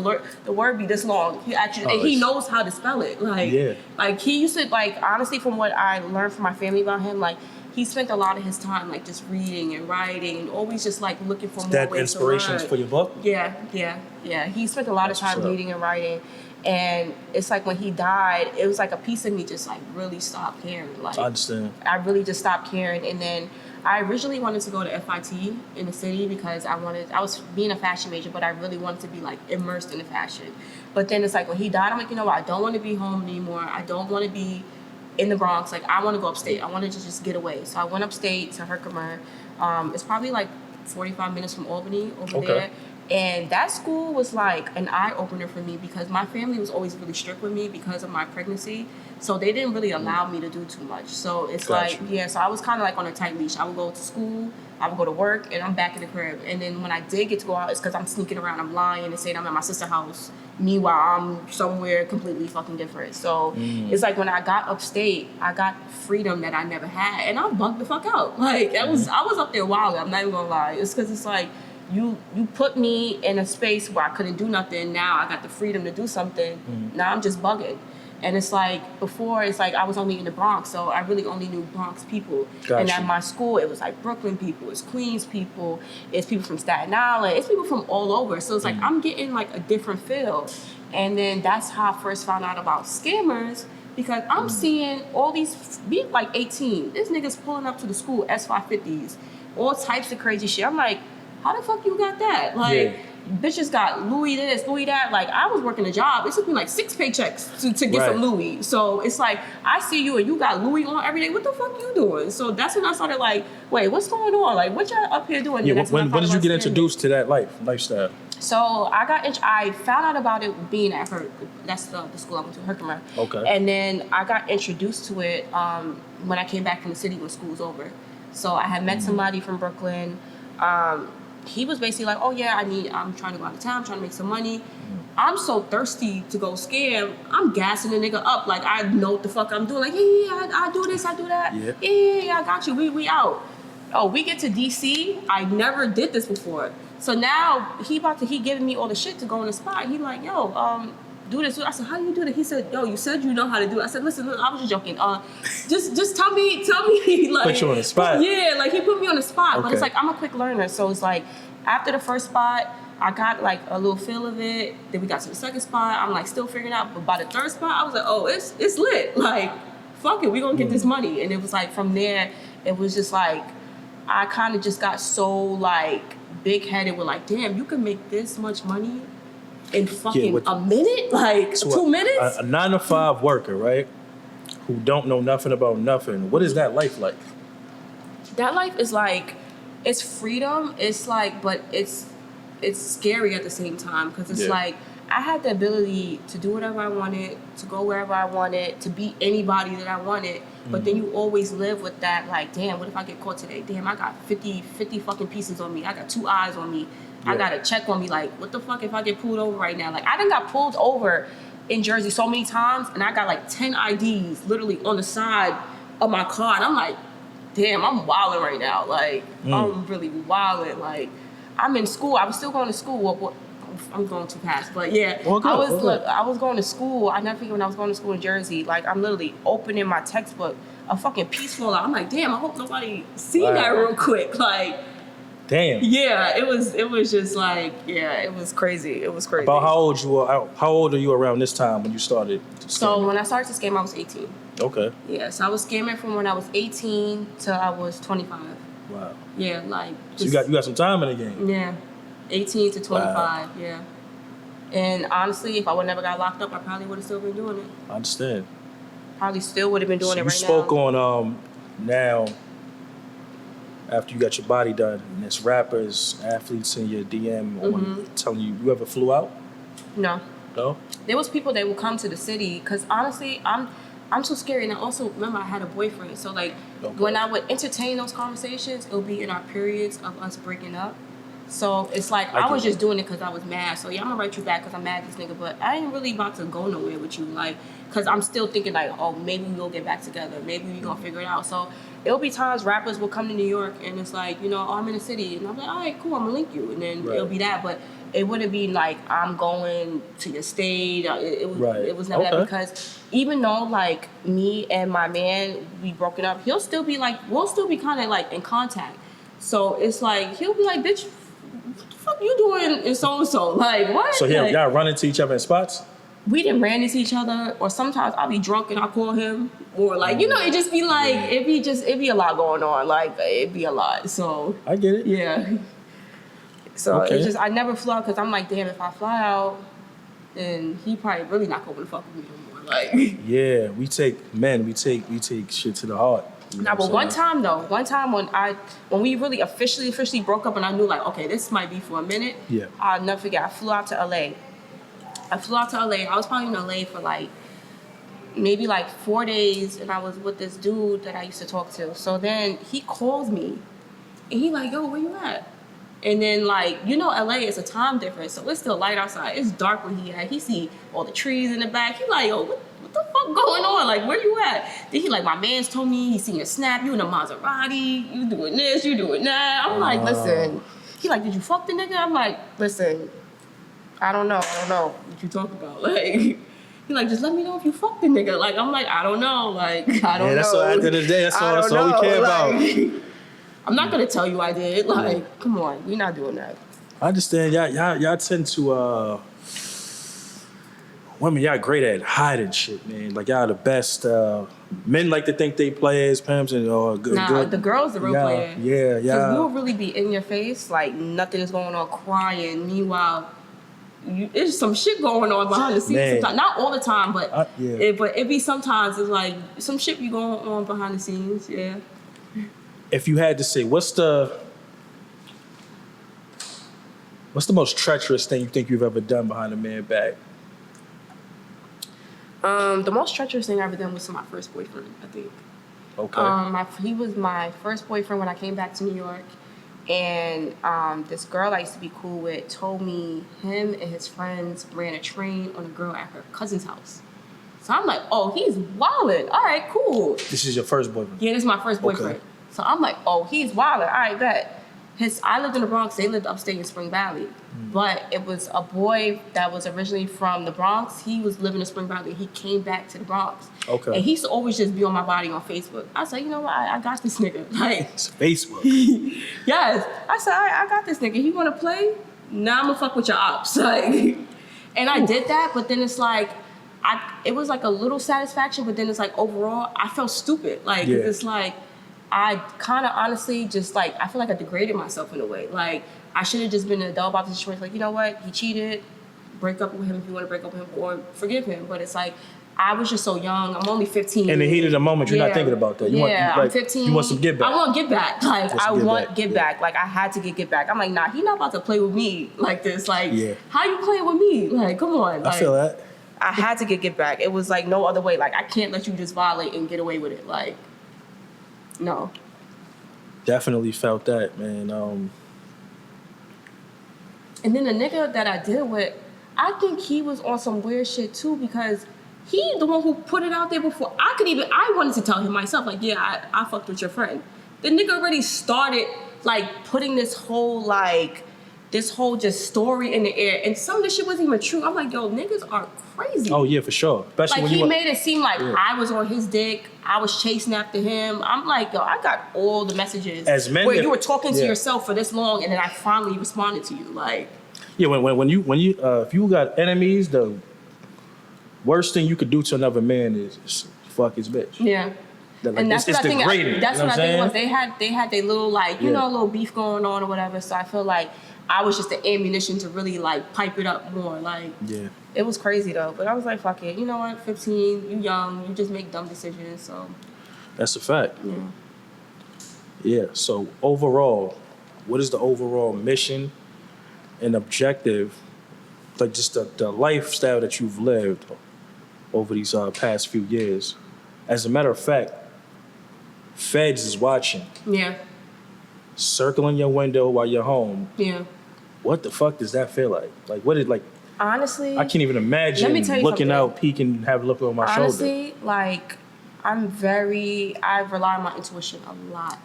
B: The word be this long. He actually, and he knows how to spell it. Like he used to, like, honestly, from what I learned from my family about him, like he spent a lot of his time like just reading and writing and always just like looking for more
C: that
B: ways
C: inspirations
B: to learn.
C: for your book?
B: Yeah. He spent a lot of time reading and writing. And it's like when he died, it was like a piece of me just like really stopped caring. Like
C: I understand.
B: I really just stopped caring. And then I originally wanted to go to FIT in the city because I was being a fashion major, but I really wanted to be like immersed in the fashion. But then it's like when he died, I'm like, you know what? I don't want to be home anymore. I don't want to be in the Bronx. Like I want to go upstate. I wanted to just get away. So I went upstate to Herkimer. It's probably like 45 minutes from Albany over there. And that school was like an eye-opener for me because my family was always really strict with me because of my pregnancy. So they didn't really allow me to do too much. So it's so I was kind of like on a tight leash. I would go to school, I would go to work, and I'm back in the crib. And then when I did get to go out, it's because I'm sneaking around, I'm lying and saying I'm at my sister's house. Meanwhile, I'm somewhere completely fucking different. So it's like when I got upstate, I got freedom that I never had. And I bugged the fuck out. Like, I was up there wild. I'm not even gonna lie. It's because it's like, you put me in a space where I couldn't do nothing. Now I got the freedom to do something. Now I'm just bugging. And it's like, before, it's like I was only in the Bronx, so I really only knew Bronx people.
C: Gotcha.
B: And at my school, it was like Brooklyn people, it's Queens people, it's people from Staten Island, it's people from all over. So it's like, I'm getting like a different feel. And then that's how I first found out about scammers, because I'm seeing all these, be like 18, this nigga's pulling up to the school, S550s, all types of crazy shit. I'm like, how the fuck you got that? Like, bitches got Louis this, Louis that. Like, I was working a job. It took me like 6 paychecks to get some Louis. So it's like, I see you and you got Louis on every day. What the fuck you doing? So that's when I started like, wait, what's going on? Like, what y'all up here doing?
C: Yeah, when did you get introduced to that lifestyle?
B: So I found out about it being at that's the school I went to, Herkimer.
C: Okay.
B: And then I got introduced to it when I came back from the city when school was over. So I had met somebody from Brooklyn. He was basically like, oh yeah, I'm trying to go out of town, I'm trying to make some money. I'm so thirsty to go scam, I'm gassing the nigga up. Like, I know what the fuck I'm doing. Like, I do this, I do that. Yeah, I got you, we out. Oh, we get to DC, I never did this before. So now, he giving me all the shit to go on the spot. He like, yo, do this. I said, how do you do that? He said, yo, you said you know how to do it. I said, listen, I was just joking. Just tell me, like.
C: Put you on the spot.
B: Yeah, like he put me on the spot. But it's like, I'm a quick learner. So it's like, after the first spot, I got like a little feel of it. Then we got to the second spot. I'm like still figuring out. But by the third spot, I was like, oh, it's lit. Like, fuck it, we gonna get this money. And it was like, from there, it was just like, I kind of just got so like big-headed with like, damn, you can make this much money in fucking a minute? Like, so 2 minutes?
C: A 9-to-5 worker, right? Who don't know nothing about nothing. What is that life like?
B: That life is like, it's freedom. It's like, but it's scary at the same time. Because it's like, I had the ability to do whatever I wanted, to go wherever I wanted, to be anybody that I wanted. But then you always live with that, like, damn, what if I get caught today? Damn, I got 50 fucking pieces on me. I got 2 eyes on me. I got a check on me. Like, what the fuck if I get pulled over right now? Like, I done got pulled over in Jersey so many times, and I got like 10 IDs literally on the side of my car. And I'm like, damn, I'm wilding right now. Like, I'm really wilding. Like, I'm in school. I was still going to school. Well, I'm going too fast, but yeah. I was going to school. I never forget when I was going to school in Jersey. Like, I'm literally opening my textbook, a fucking peaceful. I'm like, damn, I hope nobody see that real quick. Like,
C: damn.
B: Yeah, it was just like, yeah, it was crazy. It was crazy.
C: About how old are you around this time when you started to scam?
B: So when I started to scam, I was 18.
C: Okay.
B: Yeah, so I was scamming from when I was 18 till I was 25.
C: Wow.
B: Yeah, like.
C: So you got some time in the game.
B: Yeah, 18 to 25.
C: Wow.
B: Yeah. And honestly, if I would never got locked up, I probably would have still been doing it.
C: I understand.
B: Probably still would have been doing it right now.
C: You spoke on now after you got your body done, and there's rappers, athletes in your DM telling you ever flew out?
B: No.
C: No?
B: There was people that would come to the city because honestly, I'm so scary. And I also remember I had a boyfriend. So like when I would entertain those conversations, it would be in our periods of us breaking up. So it's like I was just doing it because I was mad. So yeah, I'm gonna write you back because I'm mad at this nigga. But I ain't really about to go nowhere with you, like, because I'm still thinking like, oh, maybe we'll get back together. Maybe we gonna figure it out. So it'll be times rappers will come to New York and it's like, you know, oh, I'm in the city, and I'm like, all right, cool, I'm gonna link you, and then it'll be that. But it wouldn't be like I'm going to your state. It was never that, because even though like me and my man, we broken up, he'll still be like, we'll still be kind of like in contact. So it's like he'll be like, bitch, what the fuck you doing in so-and-so? Like, what?
C: So
B: like,
C: y'all run into each other in spots?
B: We didn't ran into each other, or sometimes I'll be drunk and I'll call him, or like, you know, it just be like, it'd be a lot going on. Like, it'd be a lot. So
C: I get it.
B: Yeah. So it's just, I never flew out because I'm like, damn, if I fly out, then he probably really not going to fuck with me no more. Like,
C: yeah, we take shit to the heart.
B: Nah, but one time when we really officially broke up, and I knew like, okay, this might be for a minute.
C: Yeah.
B: I'll never forget. I flew out to LA. I was probably in LA for like maybe like 4 days, and I was with this dude that I used to talk to. So then he calls me, and he like, yo, where you at? And then like, you know, LA is a time difference, so it's still light outside. It's dark when he at. He see all the trees in the back. He like, yo, what the fuck going on? Like, where you at? Then he like, my man's told me he seen a snap. You in a Maserati. You doing this. You doing that. I'm like, listen. He like, did you fuck the nigga? I'm like, listen, I don't know what you talk about. Like, he like, just let me know if you fuck the nigga. Like, I'm like, I don't know. Like, I don't know.
C: That's all, at the end of the day, that's all we care about.
B: I'm not gonna tell you I did. Like, come on, we're not doing that.
C: I understand. Y'all tend to women. Y'all great at hiding shit, man. Like y'all the best. Men like to think they players, pimps, and good.
B: Nah, the girls the real player.
C: Yeah.
B: Because we'll really be in your face, like nothing is going on, crying. Meanwhile, there's some shit going on behind the scenes. Sometimes. Not all the time, but but it be sometimes. It's like some shit be going on behind the scenes. Yeah.
C: If you had to say, what's the most treacherous thing you think you've ever done behind a man's back?
B: The most treacherous thing I ever done was to my first boyfriend, I think.
C: Okay.
B: He was my first boyfriend when I came back to New York, and this girl I used to be cool with told me him and his friends ran a train on a girl at her cousin's house. So I'm like, oh, he's wildin'. All right, cool.
C: This is your first boyfriend?
B: Yeah, this is my first boyfriend. Okay. So I'm like, oh, he's wildin'. All right, bet. I lived in the Bronx. They lived upstate in Spring Valley. But it was a boy that was originally from the Bronx. He was living in Spring Valley. He came back to the Bronx. Okay. And he used to always just be on my body on Facebook. I said, you know what? I got this nigga. Like,
C: it's Facebook.
B: Yes. I said, I got this nigga. He want to play? Nah, I'm going to fuck with your ops. Like, and I did that, but then it's like, it was like a little satisfaction, but then it's like overall, I felt stupid. Like, it's like, I kind of honestly just like, I feel like I degraded myself in a way. Like, I should have just been an adult about the situation. Like, you know what? He cheated. Break up with him if you want to break up with him, or forgive him. But it's like, I was just so young. I'm only 15.
C: In the heat of the moment, you're not thinking about that.
B: I'm 15.
C: You want some get back.
B: I want get back. Like, I want get back. Like, I had to get back. I'm like, nah, he not about to play with me like this. Like, how you playing with me? Like, come on. Like,
C: I feel that.
B: I had to get back. It was like no other way. Like, I can't let you just violate and get away with it. Like, no.
A: Definitely felt that, man.
B: And then the nigga that I did with, I think he was on some weird shit too, because he the one who put it out there before I wanted to tell him myself, like, yeah, I fucked with your friend. The nigga already started like putting this whole just story in the air, and some of this shit wasn't even true. I'm like, yo, niggas are crazy.
A: Oh yeah, for sure.
B: Especially like, he made it seem like I was on his dick, I was chasing after him. I'm like, yo, I got all the messages
A: as men,
B: where you were talking to yourself for this long, and then I finally responded to you. Like,
A: yeah, when you if you got enemies, the worst thing you could do to another man is fuck his bitch.
B: Yeah.
C: Like,
B: and that's
C: it's
B: what I think.
C: degrading.
B: That's
C: you know
B: what I think it was.
C: saying?
B: They had their little like you know little beef going on or whatever. So I feel like I was just the ammunition to really like pipe it up more. Like it was crazy though. But I was like, fuck it. You know what? 15, you young, you just make dumb decisions. So
C: that's a fact.
B: Yeah.
C: Yeah. So overall, what is the overall mission and objective? Like just the lifestyle that you've lived over these past few years. As a matter of fact, Feds is watching.
B: Yeah.
C: Circling your window while you're home.
B: Yeah.
C: What the fuck does that feel like? Like what did like?
B: Honestly,
C: I can't even imagine looking out, peeking, have a look over my shoulder.
B: Honestly, like I rely on my intuition a lot.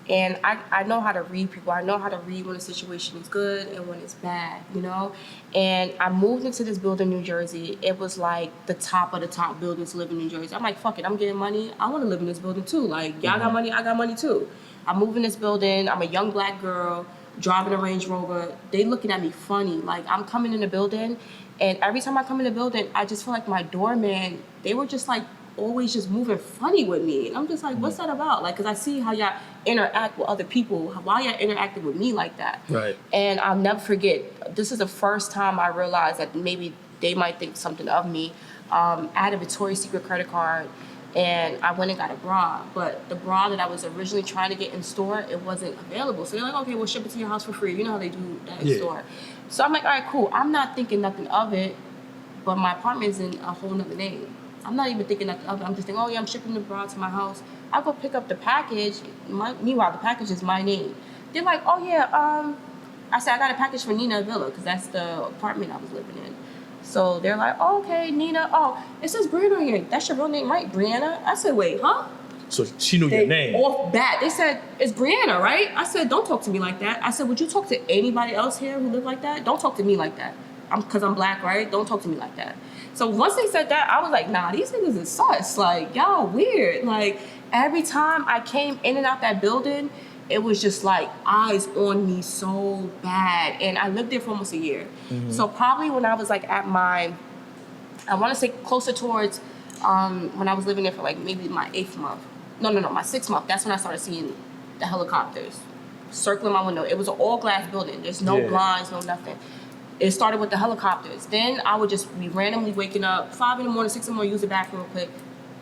B: And I know how to read people. I know how to read when a situation is good and when it's bad, you know? And I moved into this building in New Jersey. It was like the top of the top buildings to live in New Jersey. I'm like, fuck it, I'm getting money. I want to live in this building too. Like, y'all got money, I got money too. I move in this building. I'm a young black girl driving a Range Rover. They looking at me funny. Like, I'm coming in the building, and every time I come in the building, I just feel like my doorman, they were just like, always just moving funny with me. And I'm just like, what's that about? Like, because I see how y'all interact with other people, why y'all interacting with me like that.
C: Right.
B: And I'll never forget, this is the first time I realized that maybe they might think something of me. I had a Victoria's Secret credit card, and I went and got a bra. But the bra that I was originally trying to get in store, it wasn't available. So they're like, okay, we'll ship it to your house for free. You know how they do that in store. So I'm like, all right, cool. I'm not thinking nothing of it, but my apartment's in a whole nother name. I'm not even thinking nothing of it. I'm just thinking, oh yeah, I'm shipping the bra to my house. I go pick up the package. Meanwhile, the package is my name. They're like, oh yeah, I said, I got a package for Nina Villa, because that's the apartment I was living in. So they're like, oh, okay, Nina. Oh, it says Briana here. That's your real name, right? Briana? I said, wait, huh?
C: So she knew your name.
B: Off bat. They said, it's Briana, right? I said, don't talk to me like that. I said, would you talk to anybody else here who live like that? Don't talk to me like that. Because I'm black, right? Don't talk to me like that. So once they said that, I was like, nah, these niggas is sus. Like, y'all weird. Like, every time I came in and out that building, it was just like eyes on me so bad. And I lived there for almost a year. Mm-hmm. So probably when I was like at my, I want to say closer towards when I was living there for like maybe my 8th month. No, my 6th month. That's when I started seeing the helicopters circling my window. It was an all glass building. There's no blinds, no nothing. It started with the helicopters. Then I would just be randomly waking up 5 in the morning, 6 in the morning, use the bathroom real quick.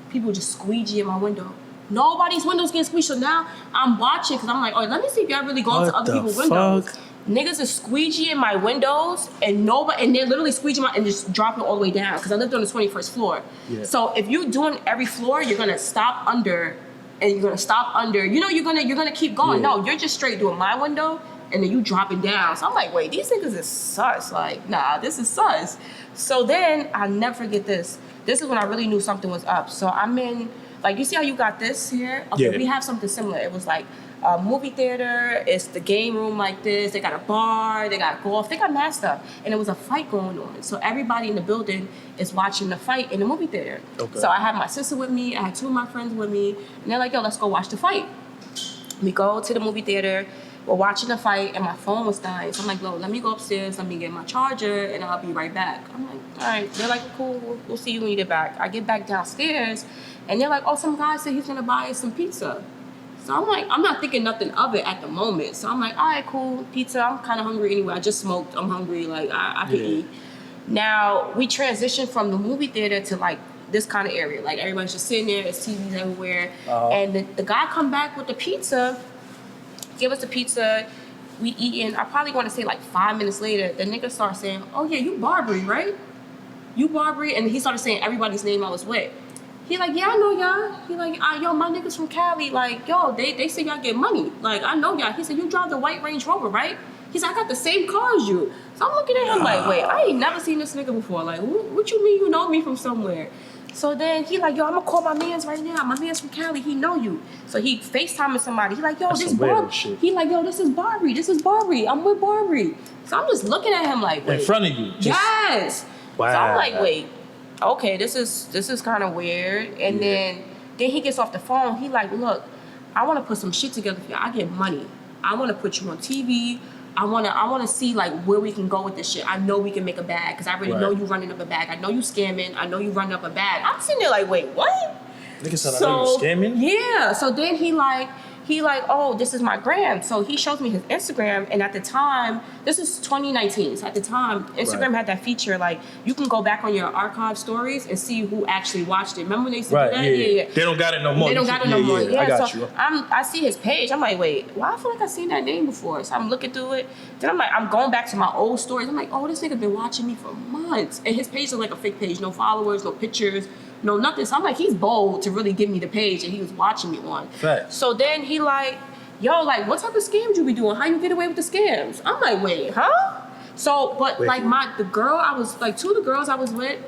B: People would just squeegee in my window. Nobody's windows getting squeezed. So now I'm watching because I'm like, oh, let me see if y'all really going to other people's windows. Niggas are squeegee in my windows and they're literally squeegeeing and just dropping it all the way down because I lived on the 21st floor. Yeah. So if you're doing every floor, you're gonna stop under and you're gonna stop under. You know, you're gonna keep going. Yeah. No, you're just straight doing my window. And then you drop it down. So I'm like, wait, these niggas is sus. Like, nah, this is sus. So then I'll never forget this. This is when I really knew something was up. So I'm in, like, you see how you got this here? Okay, we have something similar. It was like a movie theater. It's the game room like this. They got a bar. They got golf. They got mad stuff. And there was a fight going on. So everybody in the building is watching the fight in the movie theater. Okay. So I had my sister with me. I had 2 of my friends with me. And they're like, yo, let's go watch the fight. We go to the movie theater. We're watching the fight, and my phone was dying. So I'm like, let me go upstairs, let me get my charger, and I'll be right back. I'm like, all right. They're like, cool, we'll see you when you get back. I get back downstairs, and they're like, oh, some guy said he's gonna buy us some pizza. So I'm like, I'm not thinking nothing of it at the moment. So I'm like, all right, cool, pizza. I'm kind of hungry anyway. I just smoked. I'm hungry. Like, I can eat. Now, we transitioned from the movie theater to, like, this kind of area. Like, everybody's just sitting there. There's TVs everywhere. And the guy come back with the pizza, give us the pizza, we eating. I probably want to say like 5 minutes later, the nigga starts saying, oh yeah, you Barbary, right? You Barbary? And he started saying everybody's name I was with. He like, yeah, I know y'all. He like, yo, my niggas from Cali, like, yo, they say y'all get money. Like, I know y'all. He said, you drive the white Range Rover, right? He said, I got the same car as you. So I'm looking at him like, wait, I ain't never seen this nigga before. Like, what you mean you know me from somewhere? So then he like, yo, I'm gonna call my mans right now. My man's from Cali, he know you. So he FaceTiming somebody. He like, yo, this Barbary. He like, yo, this is Barbary. This is Barbary. I'm with Barbary. So I'm just looking at him like, wait.
C: In front of you.
B: Yes.
C: Wow.
B: So I'm like, wait, okay, this is kind of weird. And then he gets off the phone. He like, look, I want to put some shit together for you. I get money. I want to put you on TV. I wanna see like where we can go with this shit. I know we can make a bag because I already know you running up a bag. I know you scamming. I know you running up a bag. I'm sitting there like, wait, what?
C: Nigga said, I know you scamming?
B: Yeah. So then he like, oh, this is my gram. So he shows me his Instagram, and at the time, this is 2019. So at the time, Instagram had that feature like you can go back on your archive stories and see who actually watched it. Remember when they used to do that? Yeah.
C: They don't got it no more.
B: They don't got it no more. Yeah,
C: I got
B: so
C: you.
B: I see his page. I'm like, wait, why I feel like I've seen that name before? So I'm looking through it. Then I'm like, I'm going back to my old stories. I'm like, oh, this nigga been watching me for months, and his page is like a fake page, no followers, no pictures. No, nothing. So I'm like, he's bold to really give me the page that he was watching me on.
C: Facts.
B: So then he like, yo, like, what type of scams you be doing? How you get away with the scams? I'm like, wait, huh? So, but like the girl I was, like two of the girls I was with,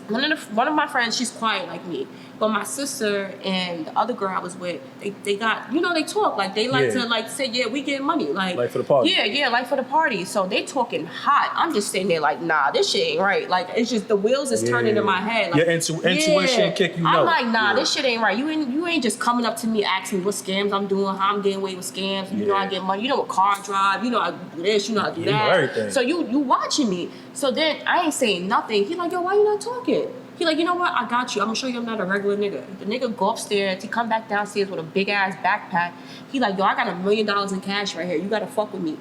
B: one of my friends, she's quiet like me. But my sister and the other girl I was with, they got, you know, they talk. Like, they like to, like, say, yeah, we get money. Like
C: for the party.
B: Yeah, like for the party. So they talking hot. I'm just sitting there like, nah, this shit ain't right. Like, it's just, the wheels is turning in my head. Like,
C: your intuition kick you
B: I'm like, nah, this shit ain't right. You ain't just coming up to me asking me what scams I'm doing, how I'm getting away with scams. You know I get money. You know what car I drive. You know I do this. You know I do that.
C: You know everything.
B: So you watching me. So then I ain't saying nothing. He like, yo, why you not talking? He like, you know what? I got you. I'm gonna show you I'm not a regular nigga. The nigga go upstairs. He come back downstairs with a big ass backpack. He like, yo, I got $1 million in cash right here. You gotta fuck with me.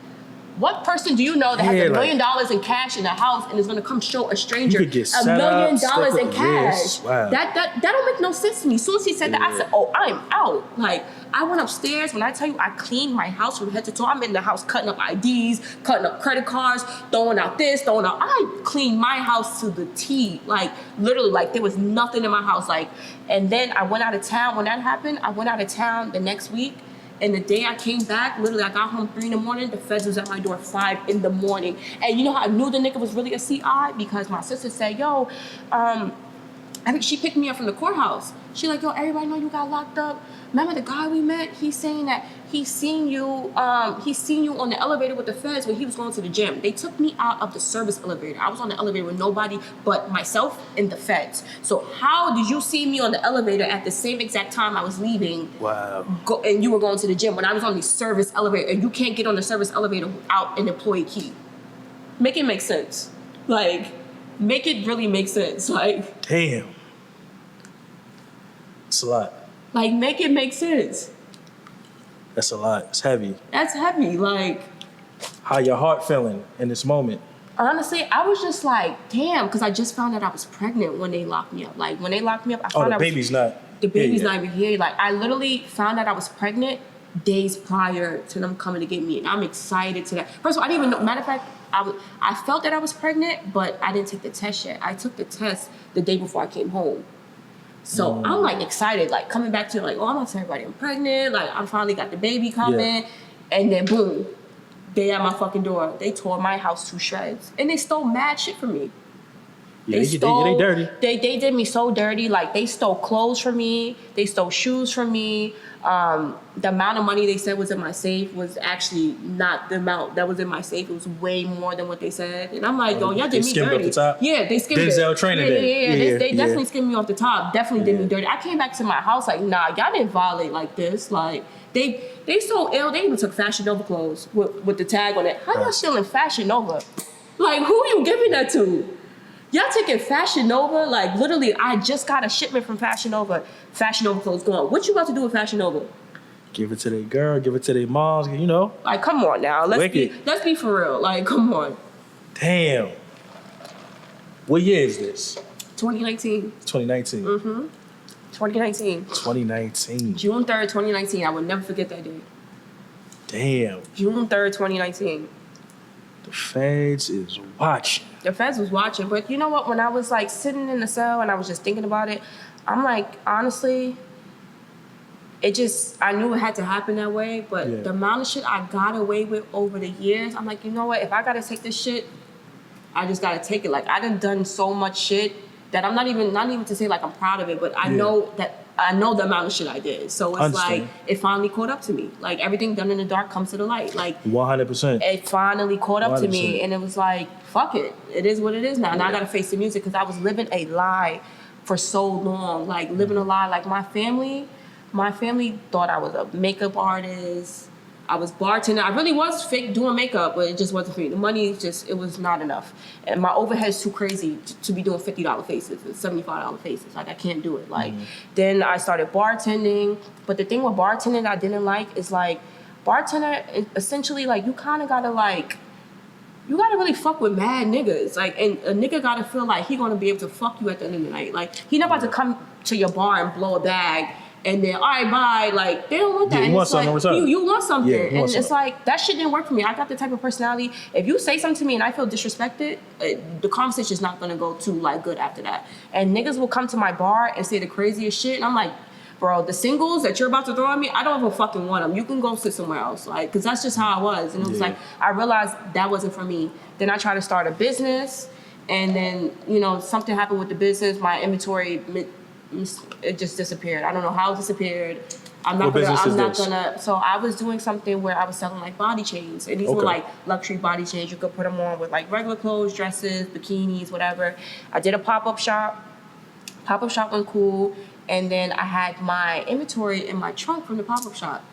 B: What person do you know that has $1 million in cash in the house and is gonna come show a stranger $1 million in cash?
C: Wow.
B: That don't make no sense to me. As soon as he said that, I said, oh, I'm out. Like, I went upstairs. When I tell you I cleaned my house from head to toe, I'm in the house cutting up IDs, cutting up credit cards, throwing out this, throwing out. I cleaned my house to the T. Like, literally, like, there was nothing in my house. Like, and then I went out of town. When that happened, I went out of town the next week. And the day I came back, literally, I got home 3 in the morning. The feds was at my door 5 in the morning. And you know how I knew the nigga was really a CI? Because my sister said, yo, she picked me up from the courthouse. She like, yo, everybody know you got locked up. Remember the guy we met? He's saying that he seen you on the elevator with the feds when he was going to the gym. They took me out of the service elevator. I was on the elevator with nobody but myself and the feds. So how did you see me on the elevator at the same exact time I was leaving?
C: Wow.
B: And you were going to the gym when I was on the service elevator, and you can't get on the service elevator without an employee key. Make it make sense. Like, make it really make sense. Like,
C: damn. It's a lot.
B: Like, make it make sense.
C: That's a lot. It's heavy.
B: That's heavy. Like,
C: how your heart feeling in this moment?
B: Honestly, I was just like, damn, because I just found out I was pregnant when they locked me up. Like, when they locked me up, I found out
C: the baby's not
B: even here. Like, I literally found out I was pregnant days prior to them coming to get me, and I'm excited to that. First of all, I didn't even know. Matter of fact, I felt that I was pregnant, but I didn't take the test yet. I took the test the day before I came home. So I'm like excited, like coming back to like, oh, I'm gonna tell everybody I'm pregnant. Like, I finally got the baby coming, and then boom, they at my fucking door. They tore my house to shreds, and they stole mad shit from me.
C: Yeah, they dirty.
B: They did me so dirty. Like, they stole clothes from me. They stole shoes from me. The amount of money they said was in my safe was actually not the amount that was in my safe. It was way more than what they said. And I'm like, yo, y'all did me dirty.
C: Off the top?
B: Yeah, they skimmed
C: Denzel
B: it.
C: training day.
B: They definitely skimmed me off the top. Definitely did me dirty. I came back to my house like, nah, y'all didn't violate like this. Like, they so ill. They even took Fashion Nova clothes with the tag on it. How y'all stealing Fashion Nova? Like, who you giving that to? Y'all taking Fashion Nova? Like, literally, I just got a shipment from Fashion Nova. Fashion Nova clothes going. What you about to do with Fashion Nova?
C: Give it to their girl. Give it to their moms. You know.
B: Like, come on now. Let's be for real. Like, come on.
C: Damn. What year is this?
B: 2019.
C: 2019.
B: 2019.
C: 2019.
B: June 3rd, 2019. I would never forget that day.
C: Damn.
B: June 3rd, 2019.
C: The feds is watching.
B: The feds was watching, but you know what? When I was like sitting in the cell and I was just thinking about it, I'm like, honestly, I knew it had to happen that way, but the amount of shit I got away with over the years, I'm like, you know what? If I gotta take this shit, I just gotta take it. Like, I done so much shit that I'm not even to say like I'm proud of it, but I know the amount of shit I did. So it's like, it finally caught up to me. Like, everything done in the dark comes to the light. Like, 100%. It finally caught up to me, and it was like, fuck it. It is what it is now. Now I gotta face the music, because I was living a lie for so long. Like, living a lie. Like, my family thought I was a makeup artist. I was bartending. I really was fake doing makeup, but it just wasn't for me. The money it was not enough. And my overhead's too crazy to be doing $50 faces and $75 faces. Like, I can't do it. Like, then I started bartending. But the thing with bartending I didn't like is, like, bartender, essentially, like, you kind of got to, like, you gotta really fuck with mad niggas. Like, and a nigga gotta feel like he gonna be able to fuck you at the end of the night. Like, he not about to come to your bar and blow a bag and then, all right, bye. Like, they don't want that.
C: Yeah,
B: you want something. You want something.
C: Yeah,
B: and it's like, that shit didn't work for me. I got the type of personality, if you say something to me and I feel disrespected, the conversation's not gonna go too, like, good after that. And niggas will come to my bar and say the craziest shit, and I'm like, bro, the singles that you're about to throw at me, I don't even fucking want them. You can go sit somewhere else. Like, because that's just how I was. And it was like, I realized that wasn't for me. Then I tried to start a business, and then, you know, something happened with the business. My inventory, it just disappeared. I don't know how it disappeared. I'm not gonna. So I was doing something where I was selling, like, body chains. And these were, like, luxury body chains. You could put them on with, like, regular clothes, dresses, bikinis, whatever. I did a pop-up shop. Pop-up shop went cool. And then I had my inventory in my trunk from the pop-up shop.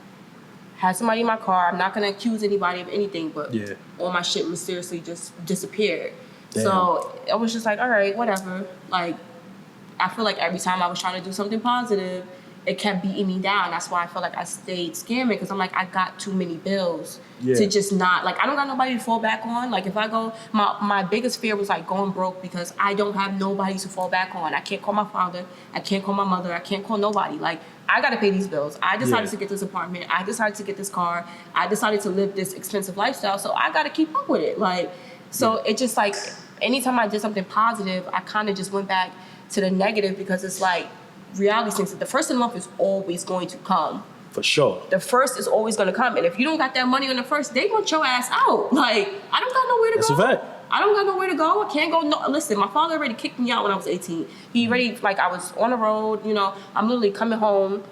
B: Had somebody in my car. I'm not going to accuse anybody of anything, but all my shit mysteriously just disappeared. Damn. So I was just like, all right, whatever. Like, I feel like every time I was trying to do something positive, it kept beating me down. That's why I felt like I stayed scamming, because I'm like, I got too many bills to just not, like, I don't got nobody to fall back on. Like, if I go, my biggest fear was, like, going broke, because I don't have nobody to fall back on. I can't call my father. I can't call my mother. I can't call nobody. Like, I got to pay these bills. I decided to get this apartment. I decided to get this car. I decided to live this expensive lifestyle. So I got to keep up with it. Like, so it just, like, anytime I did something positive, I kind of just went back to the negative, because it's like, reality sinks that the first of the month is always going to come.
C: For sure.
B: The first is always going to come. And if you don't got that money on the first, they want your ass out. Like, I don't got nowhere to go.
C: That's a fact.
B: I don't got nowhere to go. I can't go. No, listen, my father already kicked me out when I was 18. He already, like, I was on the road, you know, I'm literally coming home,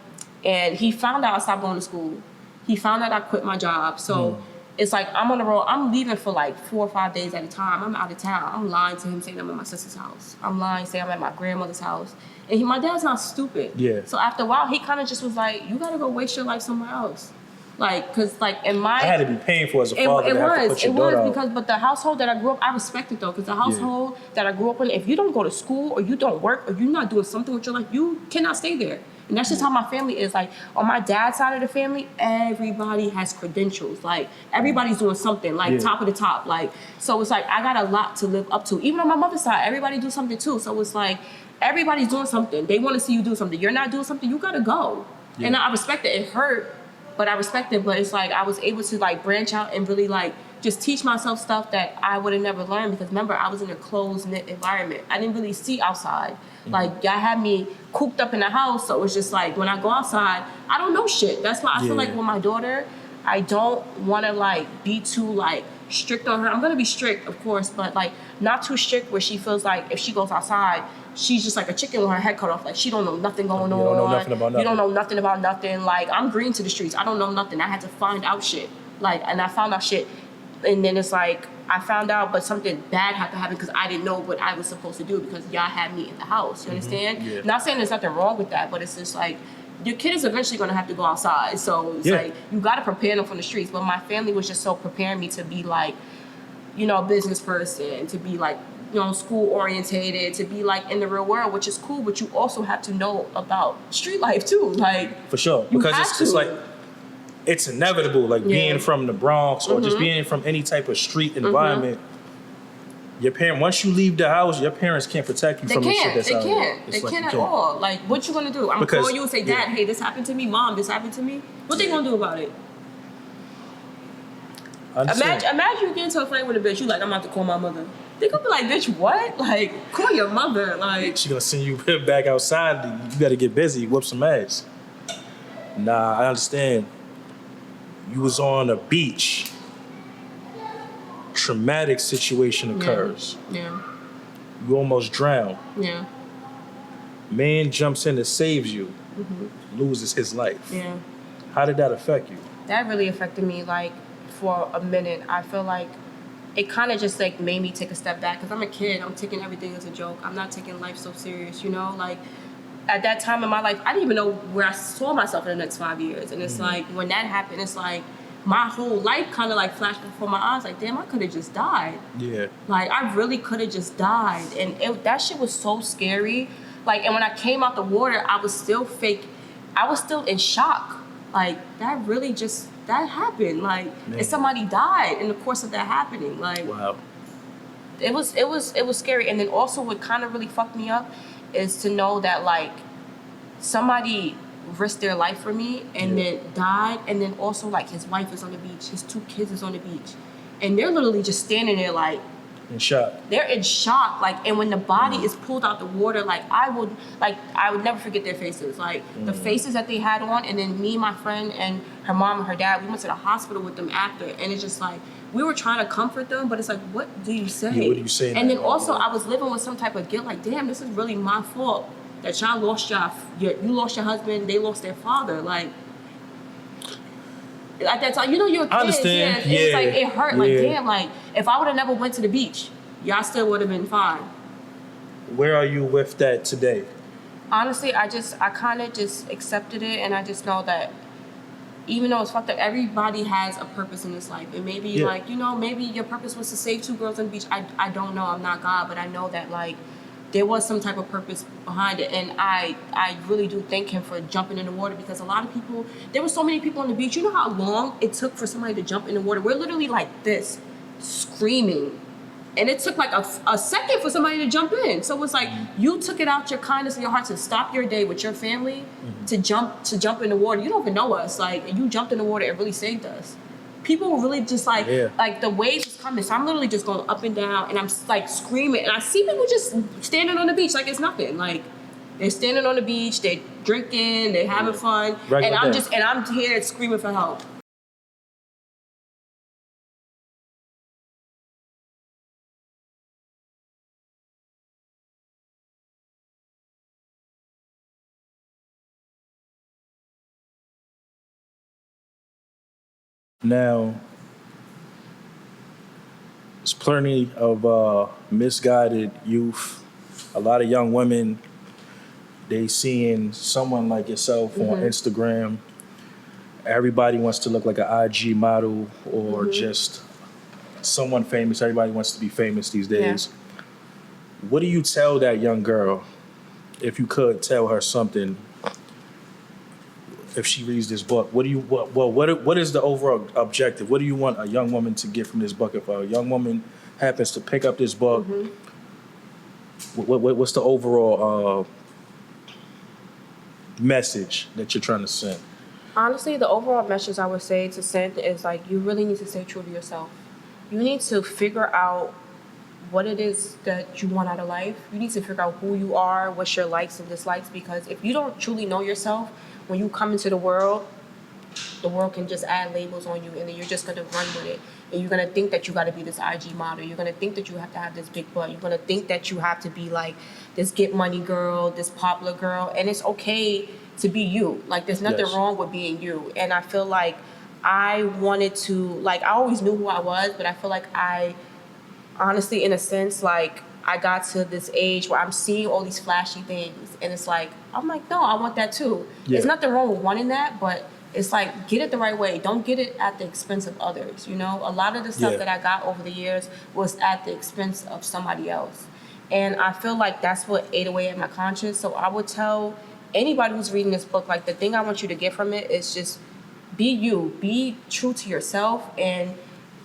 B: and he found out I stopped going to school. He found out I quit my job. So it's like, I'm on the road. I'm leaving for like 4 or 5 days at a time. I'm out of town. I'm lying to him, saying I'm at my sister's house. I'm lying, saying I'm at my grandmother's house. And my dad's not stupid. Yeah. So after a while, he kind of just was like, you got to go waste your life somewhere else. Like, because, like, in my...
C: I had to be painful as a father to have to put your daughter out.
B: Because, but the household that I grew up, I respect it, though, because the household that I grew up in, if you don't go to school, or you don't work, or you're not doing something with your life, you cannot stay there. And that's just how my family is. Like, on my dad's side of the family, everybody has credentials. Like, everybody's doing something, like, top of the top. Like, so it's like, I got a lot to live up to. Even on my mother's side, everybody do something, too. So it's like, everybody's doing something. They want to see you do something. You're not doing something, you got to go. Yeah. And I respect it. It hurt, but I respect it. But it's like, I was able to, like, branch out and really, like, just teach myself stuff that I would have never learned. Because remember, I was in a closed-knit environment. I didn't really see outside. Mm-hmm. Like, y'all had me cooped up in the house. So it's just like, when I go outside, I don't know shit. That's why I feel like with my daughter, I don't want to, like, be too, like, strict on her. I'm going to be strict, of course, but, like, not too strict where she feels like if she goes outside, she's just like a chicken with her head cut off. Like, she don't know nothing going on.
C: You don't know nothing about nothing.
B: You don't know nothing about nothing. Like, I'm green to the streets. I don't know nothing. I had to find out shit. Like, and I found out shit. And then it's like, I found out, but something bad had to happen because I didn't know what I was supposed to do because y'all had me in the house. You understand? Yeah. Not saying there's nothing wrong with that, but it's just like, your kid is eventually going to have to go outside. So it's like, you got to prepare them from the streets. But my family was just so preparing me to be like, you know, a business person, to be like, you know, school orientated, to be like in the real world, which is cool, but you also have to know about street life too. Like,
C: for sure. Because it's like, it's inevitable, like being from the Bronx or just being from any type of street environment. Your parent, once you leave the house, your parents can't protect you from the shit that's out there.
B: They can't at all. Like, what you gonna do? I'm gonna call you and say, Dad, hey, this happened to me. Mom, this happened to me. What they gonna do about it? Imagine you get into a fight with a bitch. You like, I'm about to call my mother. They gonna be like, bitch, what? Like, call your mother. Like,
C: she gonna send you back outside. You gotta get busy, whoop some ass. Nah, I understand. You was on a beach. Traumatic situation occurs. Yeah. You almost drown. Yeah. Man jumps in and saves you. Loses his life. Yeah. How did that affect you?
B: That really affected me. Like, for a minute, I feel like it kind of just like made me take a step back because I'm a kid. I'm taking everything as a joke. I'm not taking life so serious, you know? Like, at that time in my life, I didn't even know where I saw myself in the next 5 years. And it's like, when that happened, it's like, my whole life kind of like flashed before my eyes. Like, damn, I could have just died.
C: Yeah.
B: Like, I really could have just died. And that shit was so scary. Like, and when I came out the water, I was still in shock. Like, that really just, that happened. Like,
C: Man.
B: and somebody died in the course of that happening. Like,
C: Wow.
B: It was scary. And then also what kind of really fucked me up is to know that, like, somebody risked their life for me and then died, and then also, like, his wife is on the beach, his 2 kids is on the beach, and they're literally just standing there like
C: In shock.
B: they're in shock. Like, and when the body is pulled out the water, like I would never forget their faces, like the faces that they had on. And then me, my friend, and her mom and her dad, we went to the hospital with them after, and it's just like we were trying to comfort them, but it's like, what do you say?
C: Yeah, what do you say?
B: And then also I was living with some type of guilt, like, damn, this is really my fault that y'all lost you lost your husband, they lost their father. Like that time, you know, you're a kid.
C: I understand.
B: Yeah, it's like it hurt. Like,
C: Yeah.
B: damn, like if I would have never went to the beach, y'all still would have been fine.
C: Where are you with that today?
B: Honestly, I kind of just accepted it, and I just know that even though it's fucked up, everybody has a purpose in this life. And maybe, like, you know, maybe your purpose was to save 2 girls on the beach. I don't know. I'm not God, but I know that, like, there was some type of purpose behind it. And I really do thank him for jumping in the water, because a lot of people, there were so many people on the beach. You know how long it took for somebody to jump in the water? We're literally like this, screaming. And it took like a second for somebody to jump in. So it's like, you took it out your kindness in your heart to stop your day with your family to jump in the water. You don't even know us, like, and you jumped in the water and really saved us. People were really just like, like the waves was coming. So I'm literally just going up and down, and I'm like screaming. And I see people just standing on the beach like it's nothing. Like, they're standing on the beach, they're drinking, they're having fun. And I'm here screaming for help.
C: Now, there's plenty of misguided youth. A lot of young women, they seeing someone like yourself on Instagram. Everybody wants to look like an IG model or just someone famous. Everybody wants to be famous these days. Yeah. What do you tell that young girl, if you could tell her something, if she reads this book? What is the overall objective? What do you want a young woman to get from this book? If a young woman happens to pick up this book, what's the overall message that you're trying to send?
B: Honestly, the overall message I would say to send is, like, you really need to stay true to yourself. You need to figure out what it is that you want out of life. You need to figure out who you are, what's your likes and dislikes, because if you don't truly know yourself, when you come into the world can just add labels on you, and then you're just going to run with it. And you're going to think that you got to be this IG model. You're going to think that you have to have this big butt. You're going to think that you have to be like this get money girl, this popular girl. And it's okay to be you. Like, there's nothing wrong with being you. And I feel like I wanted to, like, I always knew who I was, but I feel like I honestly, in a sense, like, I got to this age where I'm seeing all these flashy things, and it's like, I'm like, no, I want that too. There's nothing wrong with wanting that, but it's like, get it the right way. Don't get it at the expense of others, you know? A lot of the stuff that I got over the years was at the expense of somebody else. And I feel like that's what ate away at my conscience. So I would tell anybody who's reading this book, like, the thing I want you to get from it is just be you. Be true to yourself and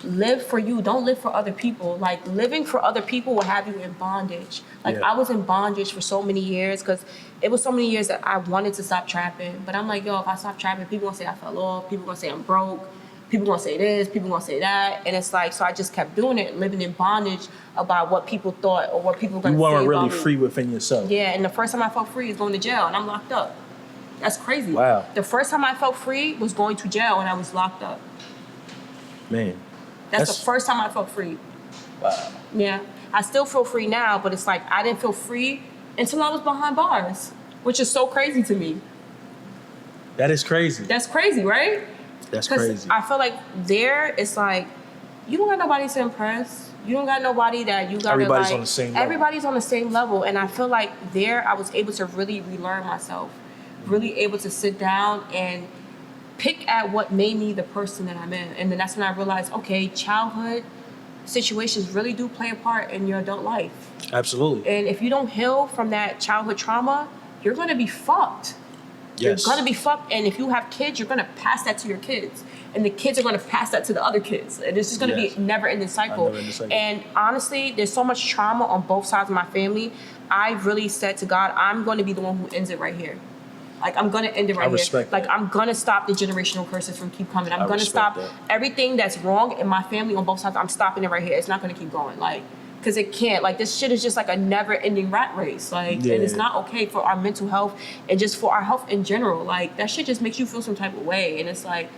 B: live for you. Don't live for other people. Like, living for other people will have you in bondage. Like, I was in bondage for so many years, because it was so many years that I wanted to stop trapping. But I'm like, yo, if I stop trapping, people gonna say I fell off. People gonna say I'm broke. People gonna say this. People gonna say that. And it's like, so I just kept doing it, living in bondage about what people thought or what people were gonna say about me.
C: You weren't really free within yourself.
B: Yeah, and the first time I felt free is going to jail, and I'm locked up. That's crazy.
C: Wow.
B: The first time I felt free was going to jail, and I was locked up.
C: Man.
B: That's the first time I felt free.
C: Wow.
B: Yeah. I still feel free now, but it's like I didn't feel free until I was behind bars, which is so crazy to me.
C: That is crazy.
B: That's crazy, right?
C: That's crazy.
B: Because I feel like there, it's like, you don't got nobody to impress. You don't got nobody that you got to,
C: everybody's
B: like,
C: on the same level.
B: Everybody's on the same level. And I feel like there I was able to really relearn myself, really able to sit down and pick at what made me the person that I'm in. And then that's when I realized, okay, childhood situations really do play a part in your adult life.
C: Absolutely.
B: And if you don't heal from that childhood trauma, you're going to be fucked.
C: Yes.
B: You're going to be fucked. And if you have kids, you're going to pass that to your kids. And the kids are going to pass that to the other kids. And it's just going to be never-ending cycle. And honestly, there's so much trauma on both sides of my family. I really said to God, I'm going to be the one who ends it right here. Like, I'm going to end it right here. Like, I'm going to stop the generational curses from keep coming. I'm going to stop everything that's wrong in my family on both sides. I'm stopping it right here. It's not going to keep going. Like, because it can't. Like, this shit is just like a never-ending rat race. Like, and it's not okay for our mental health and just for our health in general. Like, that shit just makes you feel some type of way. And it's like,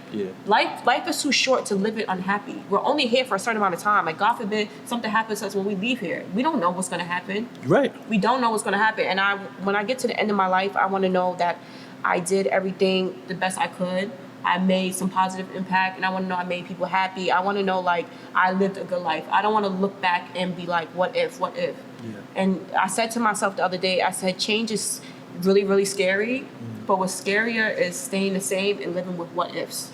B: life is too short to live it unhappy. We're only here for a certain amount of time. Like, God forbid something happens to us when we leave here. We don't know what's going to happen.
C: Right.
B: We don't know what's going to happen. And when I get to the end of my life, I want to know that I did everything the best I could. I made some positive impact, and I want to know I made people happy. I want to know, like, I lived a good life. I don't want to look back and be like, what if? Yeah. And I said to myself the other day, I said, change is really, really scary, but what's scarier is staying the same and living with what ifs.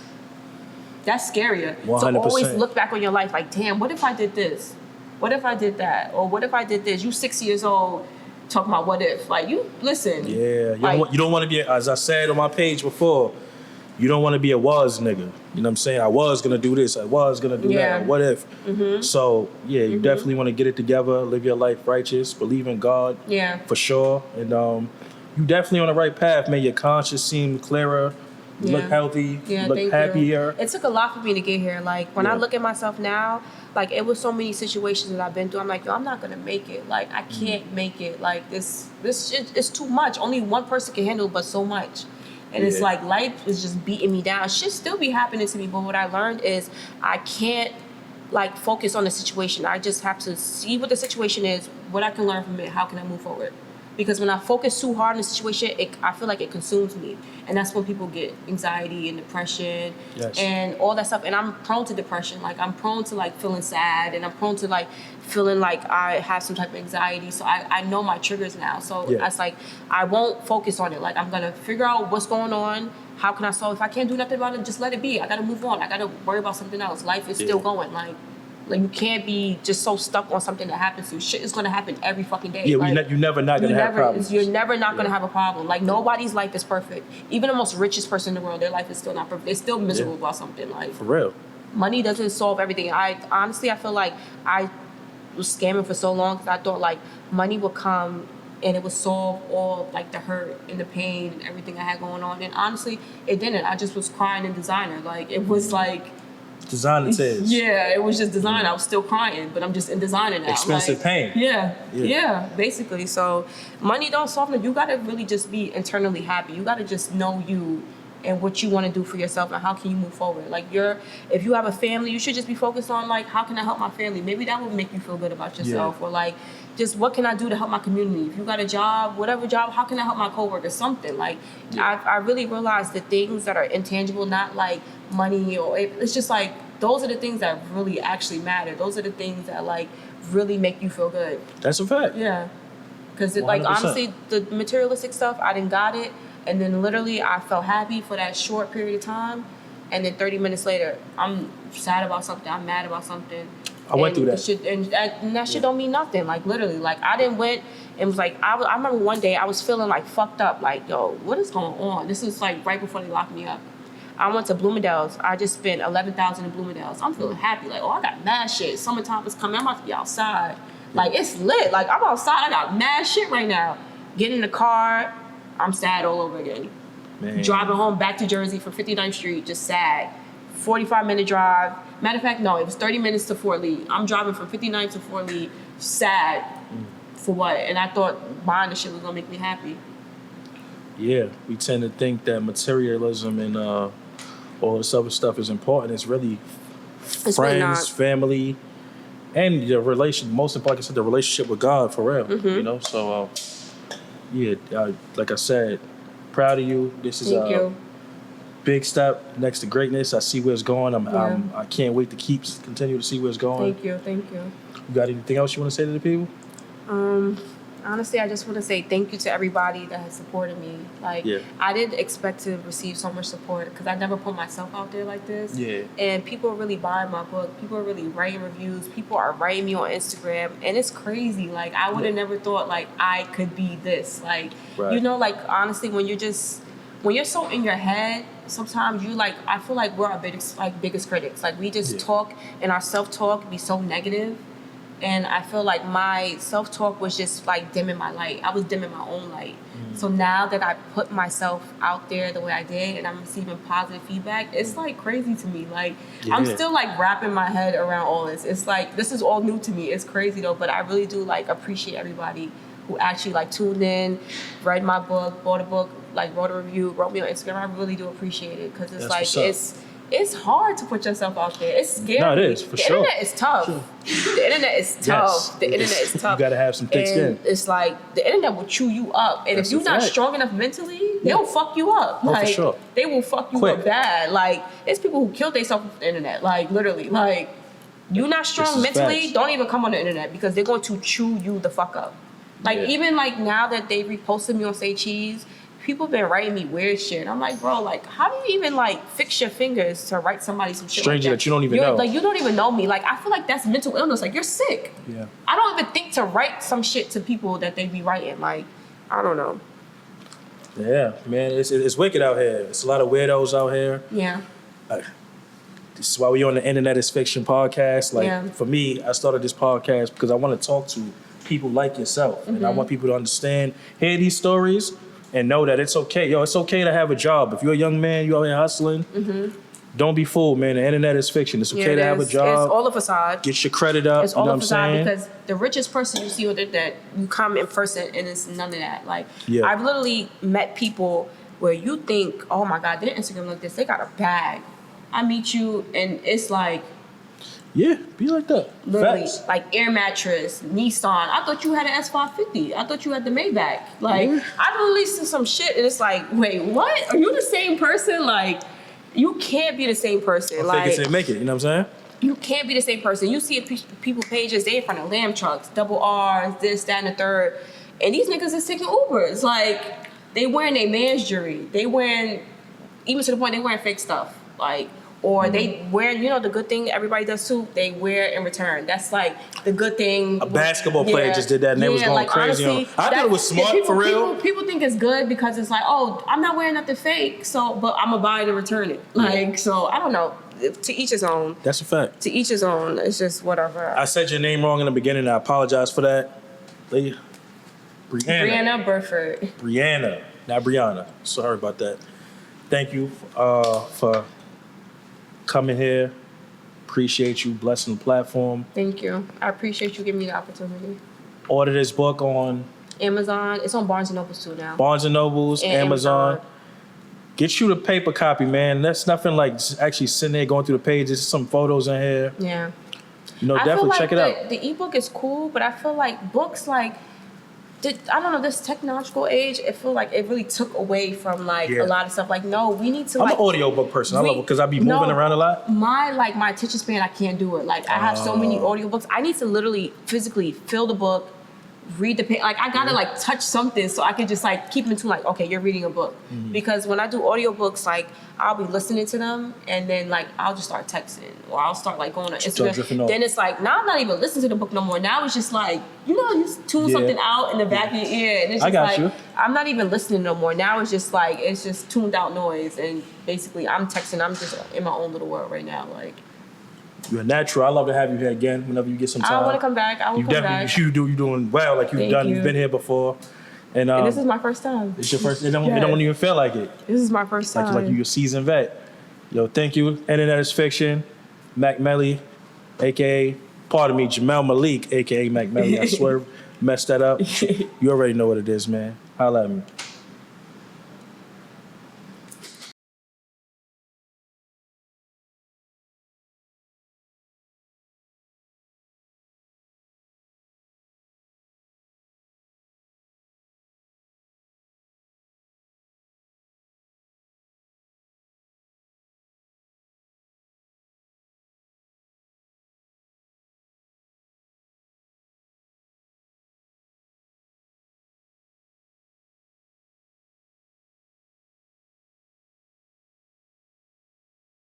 B: That's scarier.
C: 100%.
B: So always look back on your life like, damn, what if I did this? What if I did that? Or what if I did this? You 6 years old, talking about what if. Like, you, listen.
C: Yeah, you don't want to be, as I said on my page before, you don't want to be a was nigga. You know what I'm saying? I was going to do this. I was going to do that. What if? So, you definitely want to get it together, live your life righteous, believe in God. Yeah. For sure. And you definitely on the right path, man. Your conscience seem clearer. You look healthy. You look happier.
B: It took a lot for me to get here. Like, when I look at myself now, like, it was so many situations that I've been through. I'm like, yo, I'm not going to make it. Like, I can't make it. Like, this shit is too much. Only one person can handle but so much. And it's like life is just beating me down. Shit still be happening to me, but what I learned is I can't, like, focus on the situation. I just have to see what the situation is, what I can learn from it, how can I move forward. Because when I focus too hard on the situation, I feel like it consumes me. And that's when people get anxiety and depression and all that stuff. And I'm prone to depression. Like, I'm prone to, like, feeling sad, and I'm prone to, like, feeling like I have some type of anxiety. So I know my triggers now. So it's like, I won't focus on it. Like, I'm going to figure out what's going on. How can I solve? If I can't do nothing about it, just let it be. I got to move on. I got to worry about something else. Life is still going. Like, you can't be just so stuck on something that happens to you. Shit is going to happen every fucking day.
C: Yeah,
B: like,
C: you're never not going to have problems.
B: You're never not going to have a problem. Like, nobody's life is perfect. Even the most richest person in the world, their life is still not perfect. They're still miserable about something. Like,
C: for real.
B: Money doesn't solve everything. I feel like I was scamming for so long because I thought, like, money would come and it would solve all, like, the hurt and the pain and everything I had going on. And honestly, it didn't. I just was crying in designer. Like, it was like...
C: Designer says.
B: Yeah, it was just design. I was still crying, but I'm just in designer now.
C: Expensive pain.
B: Yeah, basically. So money don't solve it. You gotta really just be internally happy. You gotta just know you and what you want to do for yourself and how can you move forward. Like, if you have a family, you should just be focused on, like, how can I help my family? Maybe that would make you feel good about yourself. Or, like, just what can I do to help my community? If you got a job, whatever job, how can I help my coworkers? Something. Like, I really realized the things that are intangible, not like money or it's just like those are the things that really actually matter. Those are the things that, like, really make you feel good.
C: That's a fact.
B: Yeah. Because, like, honestly, the materialistic stuff, I didn't got it. And then literally I felt happy for that short period of time. And then 30 minutes later, I'm sad about something. I'm mad about something.
C: I went through that.
B: And that shit don't mean nothing. Like, literally. Like, I didn't went and was like, I remember one day I was feeling, like, fucked up. Like, yo, what is going on? This is, like, right before they locked me up. I went to Bloomingdale's. I just spent $11,000 in Bloomingdale's. I'm feeling happy. Like, oh, I got mad shit. Summertime is coming. I'm about to be outside. Like, it's lit. Like, I'm outside. I got mad shit right now. Get in the car. I'm sad all over again. Man. Driving home back to Jersey from 59th Street, just sad. 45-minute drive. Matter of fact, no, it was 30 minutes to Fort Lee. I'm driving from 59th to Fort Lee, sad. For what? And I thought buying the shit was gonna make me happy.
C: Yeah, we tend to think that materialism and all this other stuff is important. It's really friends, really family, and the relation. Most important, like I said, the relationship with God for real. You know, so like I said, proud of you. This is a big step next to greatness. I see where it's going. I can't wait to continue to see where it's going.
B: Thank you.
C: You got anything else you want to say to the people?
B: Honestly, I just want to say thank you to everybody that has supported me. Like, I didn't expect to receive so much support because I never put myself out there like this.
C: Yeah.
B: And people are really buying my book. People are really writing reviews. People are writing me on Instagram. And it's crazy. Like, I would have never thought, like, I could be this. Like, you know, like, honestly, when you're so in your head, sometimes you, like, I feel like we're our biggest critics. Like, we just talk, and our self-talk be so negative. And I feel like my self-talk was just like dimming my light. I was dimming my own light. So now that I put myself out there the way I did and I'm receiving positive feedback, it's like crazy to me. Like, I'm still like wrapping my head around all this. It's like, this is all new to me. It's crazy though, but I really do like appreciate everybody who actually like tuned in, read my book, bought a book, like wrote a review, wrote me on Instagram. I really do appreciate it because it's it's hard to put yourself out there. It's scary.
C: No, it is, for sure.
B: The internet is tough. The internet is tough. The internet is tough.
C: You gotta have some thick skin.
B: It's like the internet will chew you up. And if you're not strong enough mentally, they'll fuck you up.
C: Oh,
B: like,
C: for sure.
B: They will fuck you up bad. Like, it's people who killed themselves with the internet. Like, literally. Like, you're not strong mentally,
C: facts.
B: don't even come on the internet because they're going to chew you the fuck up. Like, even like now that they reposted me on Say Cheese, people been writing me weird shit. I'm like, bro, like, how do you even like fix your fingers to write somebody some shit?
C: Stranger
B: like
C: that you don't even know.
B: Like, you don't even know me. Like, I feel like that's mental illness. Like, you're sick.
C: Yeah.
B: I don't even think to write some shit to people that they be writing. Like, I don't know.
C: Yeah, man, it's wicked out here. It's a lot of weirdos out here.
B: Yeah.
C: This is why we on the Internet is Fiction podcast. Like, for me, I started this podcast because I want to talk to people like yourself. And I want people to understand, hear these stories, and know that it's okay. Yo, it's okay to have a job. If you're a young man, you out here hustling, don't be fooled, man. The internet is fiction. It's okay to have a job.
B: It's all a facade.
C: Get your credit up.
B: It's all a facade because the richest person you see on the internet, you come in person and it's none of that. Like, I've literally met people where you think, oh my God, their Instagram like this. They got a bag. I meet you and it's like,
C: yeah, be like that.
B: Literally,
C: Facts.
B: like air mattress, Nissan. I thought you had an S550. I thought you had the Maybach. Like, I literally see some shit and it's like, wait, what? Are you the same person? Like, you can't be the same person.
C: Like, fake it till you make it, you know what I'm saying?
B: You can't be the same person. You see people pages, they in front of lamb trucks, double R's, this, that, and the third. And these niggas is taking Ubers. Like, they wearing their man's jewelry. They wearing, even to the point they wearing fake stuff. Like, or they wear, you know, the good thing everybody does too, they wear in return. That's like the good thing.
C: A basketball player just did that and they was going
B: like,
C: crazy.
B: Honestly,
C: I thought it was smart, for real.
B: People think it's good because it's like, oh, I'm not wearing nothing fake, so, but I'm gonna buy it and return it. Like, so I don't know. To each his own.
C: That's a fact.
B: To each his own. It's just whatever. I
C: said your name wrong in the beginning. I apologize for that.
B: Briana Burford.
C: Briana, not Briana. Sorry about that. Thank you for coming here. Appreciate you blessing the platform.
B: Thank you. I appreciate you giving me the opportunity.
C: Order this book on
B: Amazon. It's on Barnes & Nobles too now.
C: Barnes & Nobles, and Amazon. Get you the paper copy, man. That's nothing like actually sitting there going through the pages. Some photos in here.
B: Yeah.
C: You know, definitely check it out.
B: The ebook is cool, but I feel like books like, I don't know, this technological age, I feel like it really took away from like a lot of stuff. Like, no, we need to
C: I'm an audiobook person. I love it because I be moving around a lot.
B: My attention span, I can't do it. Like, I have so many audiobooks. I need to literally physically fill the book, read the page. Like, I gotta like touch something so I can just like keep into like, okay, you're reading a book. Because when I do audiobooks, like I'll be listening to them and then like I'll just start texting or I'll start like going on Instagram. Then it's like, now I'm not even listening to the book no more. Now it's just like, you know, you tune something out in the back of your ear and it's just like, I'm not even listening no more. Now it's just like, it's just tuned out noise and basically I'm texting. I'm just in my own little world right now. Like,
C: you're natural. I love to have you here again whenever you get some time.
B: I want to come back. I will come back.
C: You're doing well. Like you've been here before. And
B: this is my first time.
C: It's your first. It don't even feel like it.
B: This is my first time.
C: Like you're a seasoned vet. Yo, thank you. Internet is Fiction. Mac Melly, a.k.a. Pardon me, Jamel Malik, a.k.a. Mac Melly. I swear, messed that up. You already know what it is, man. Holla at me.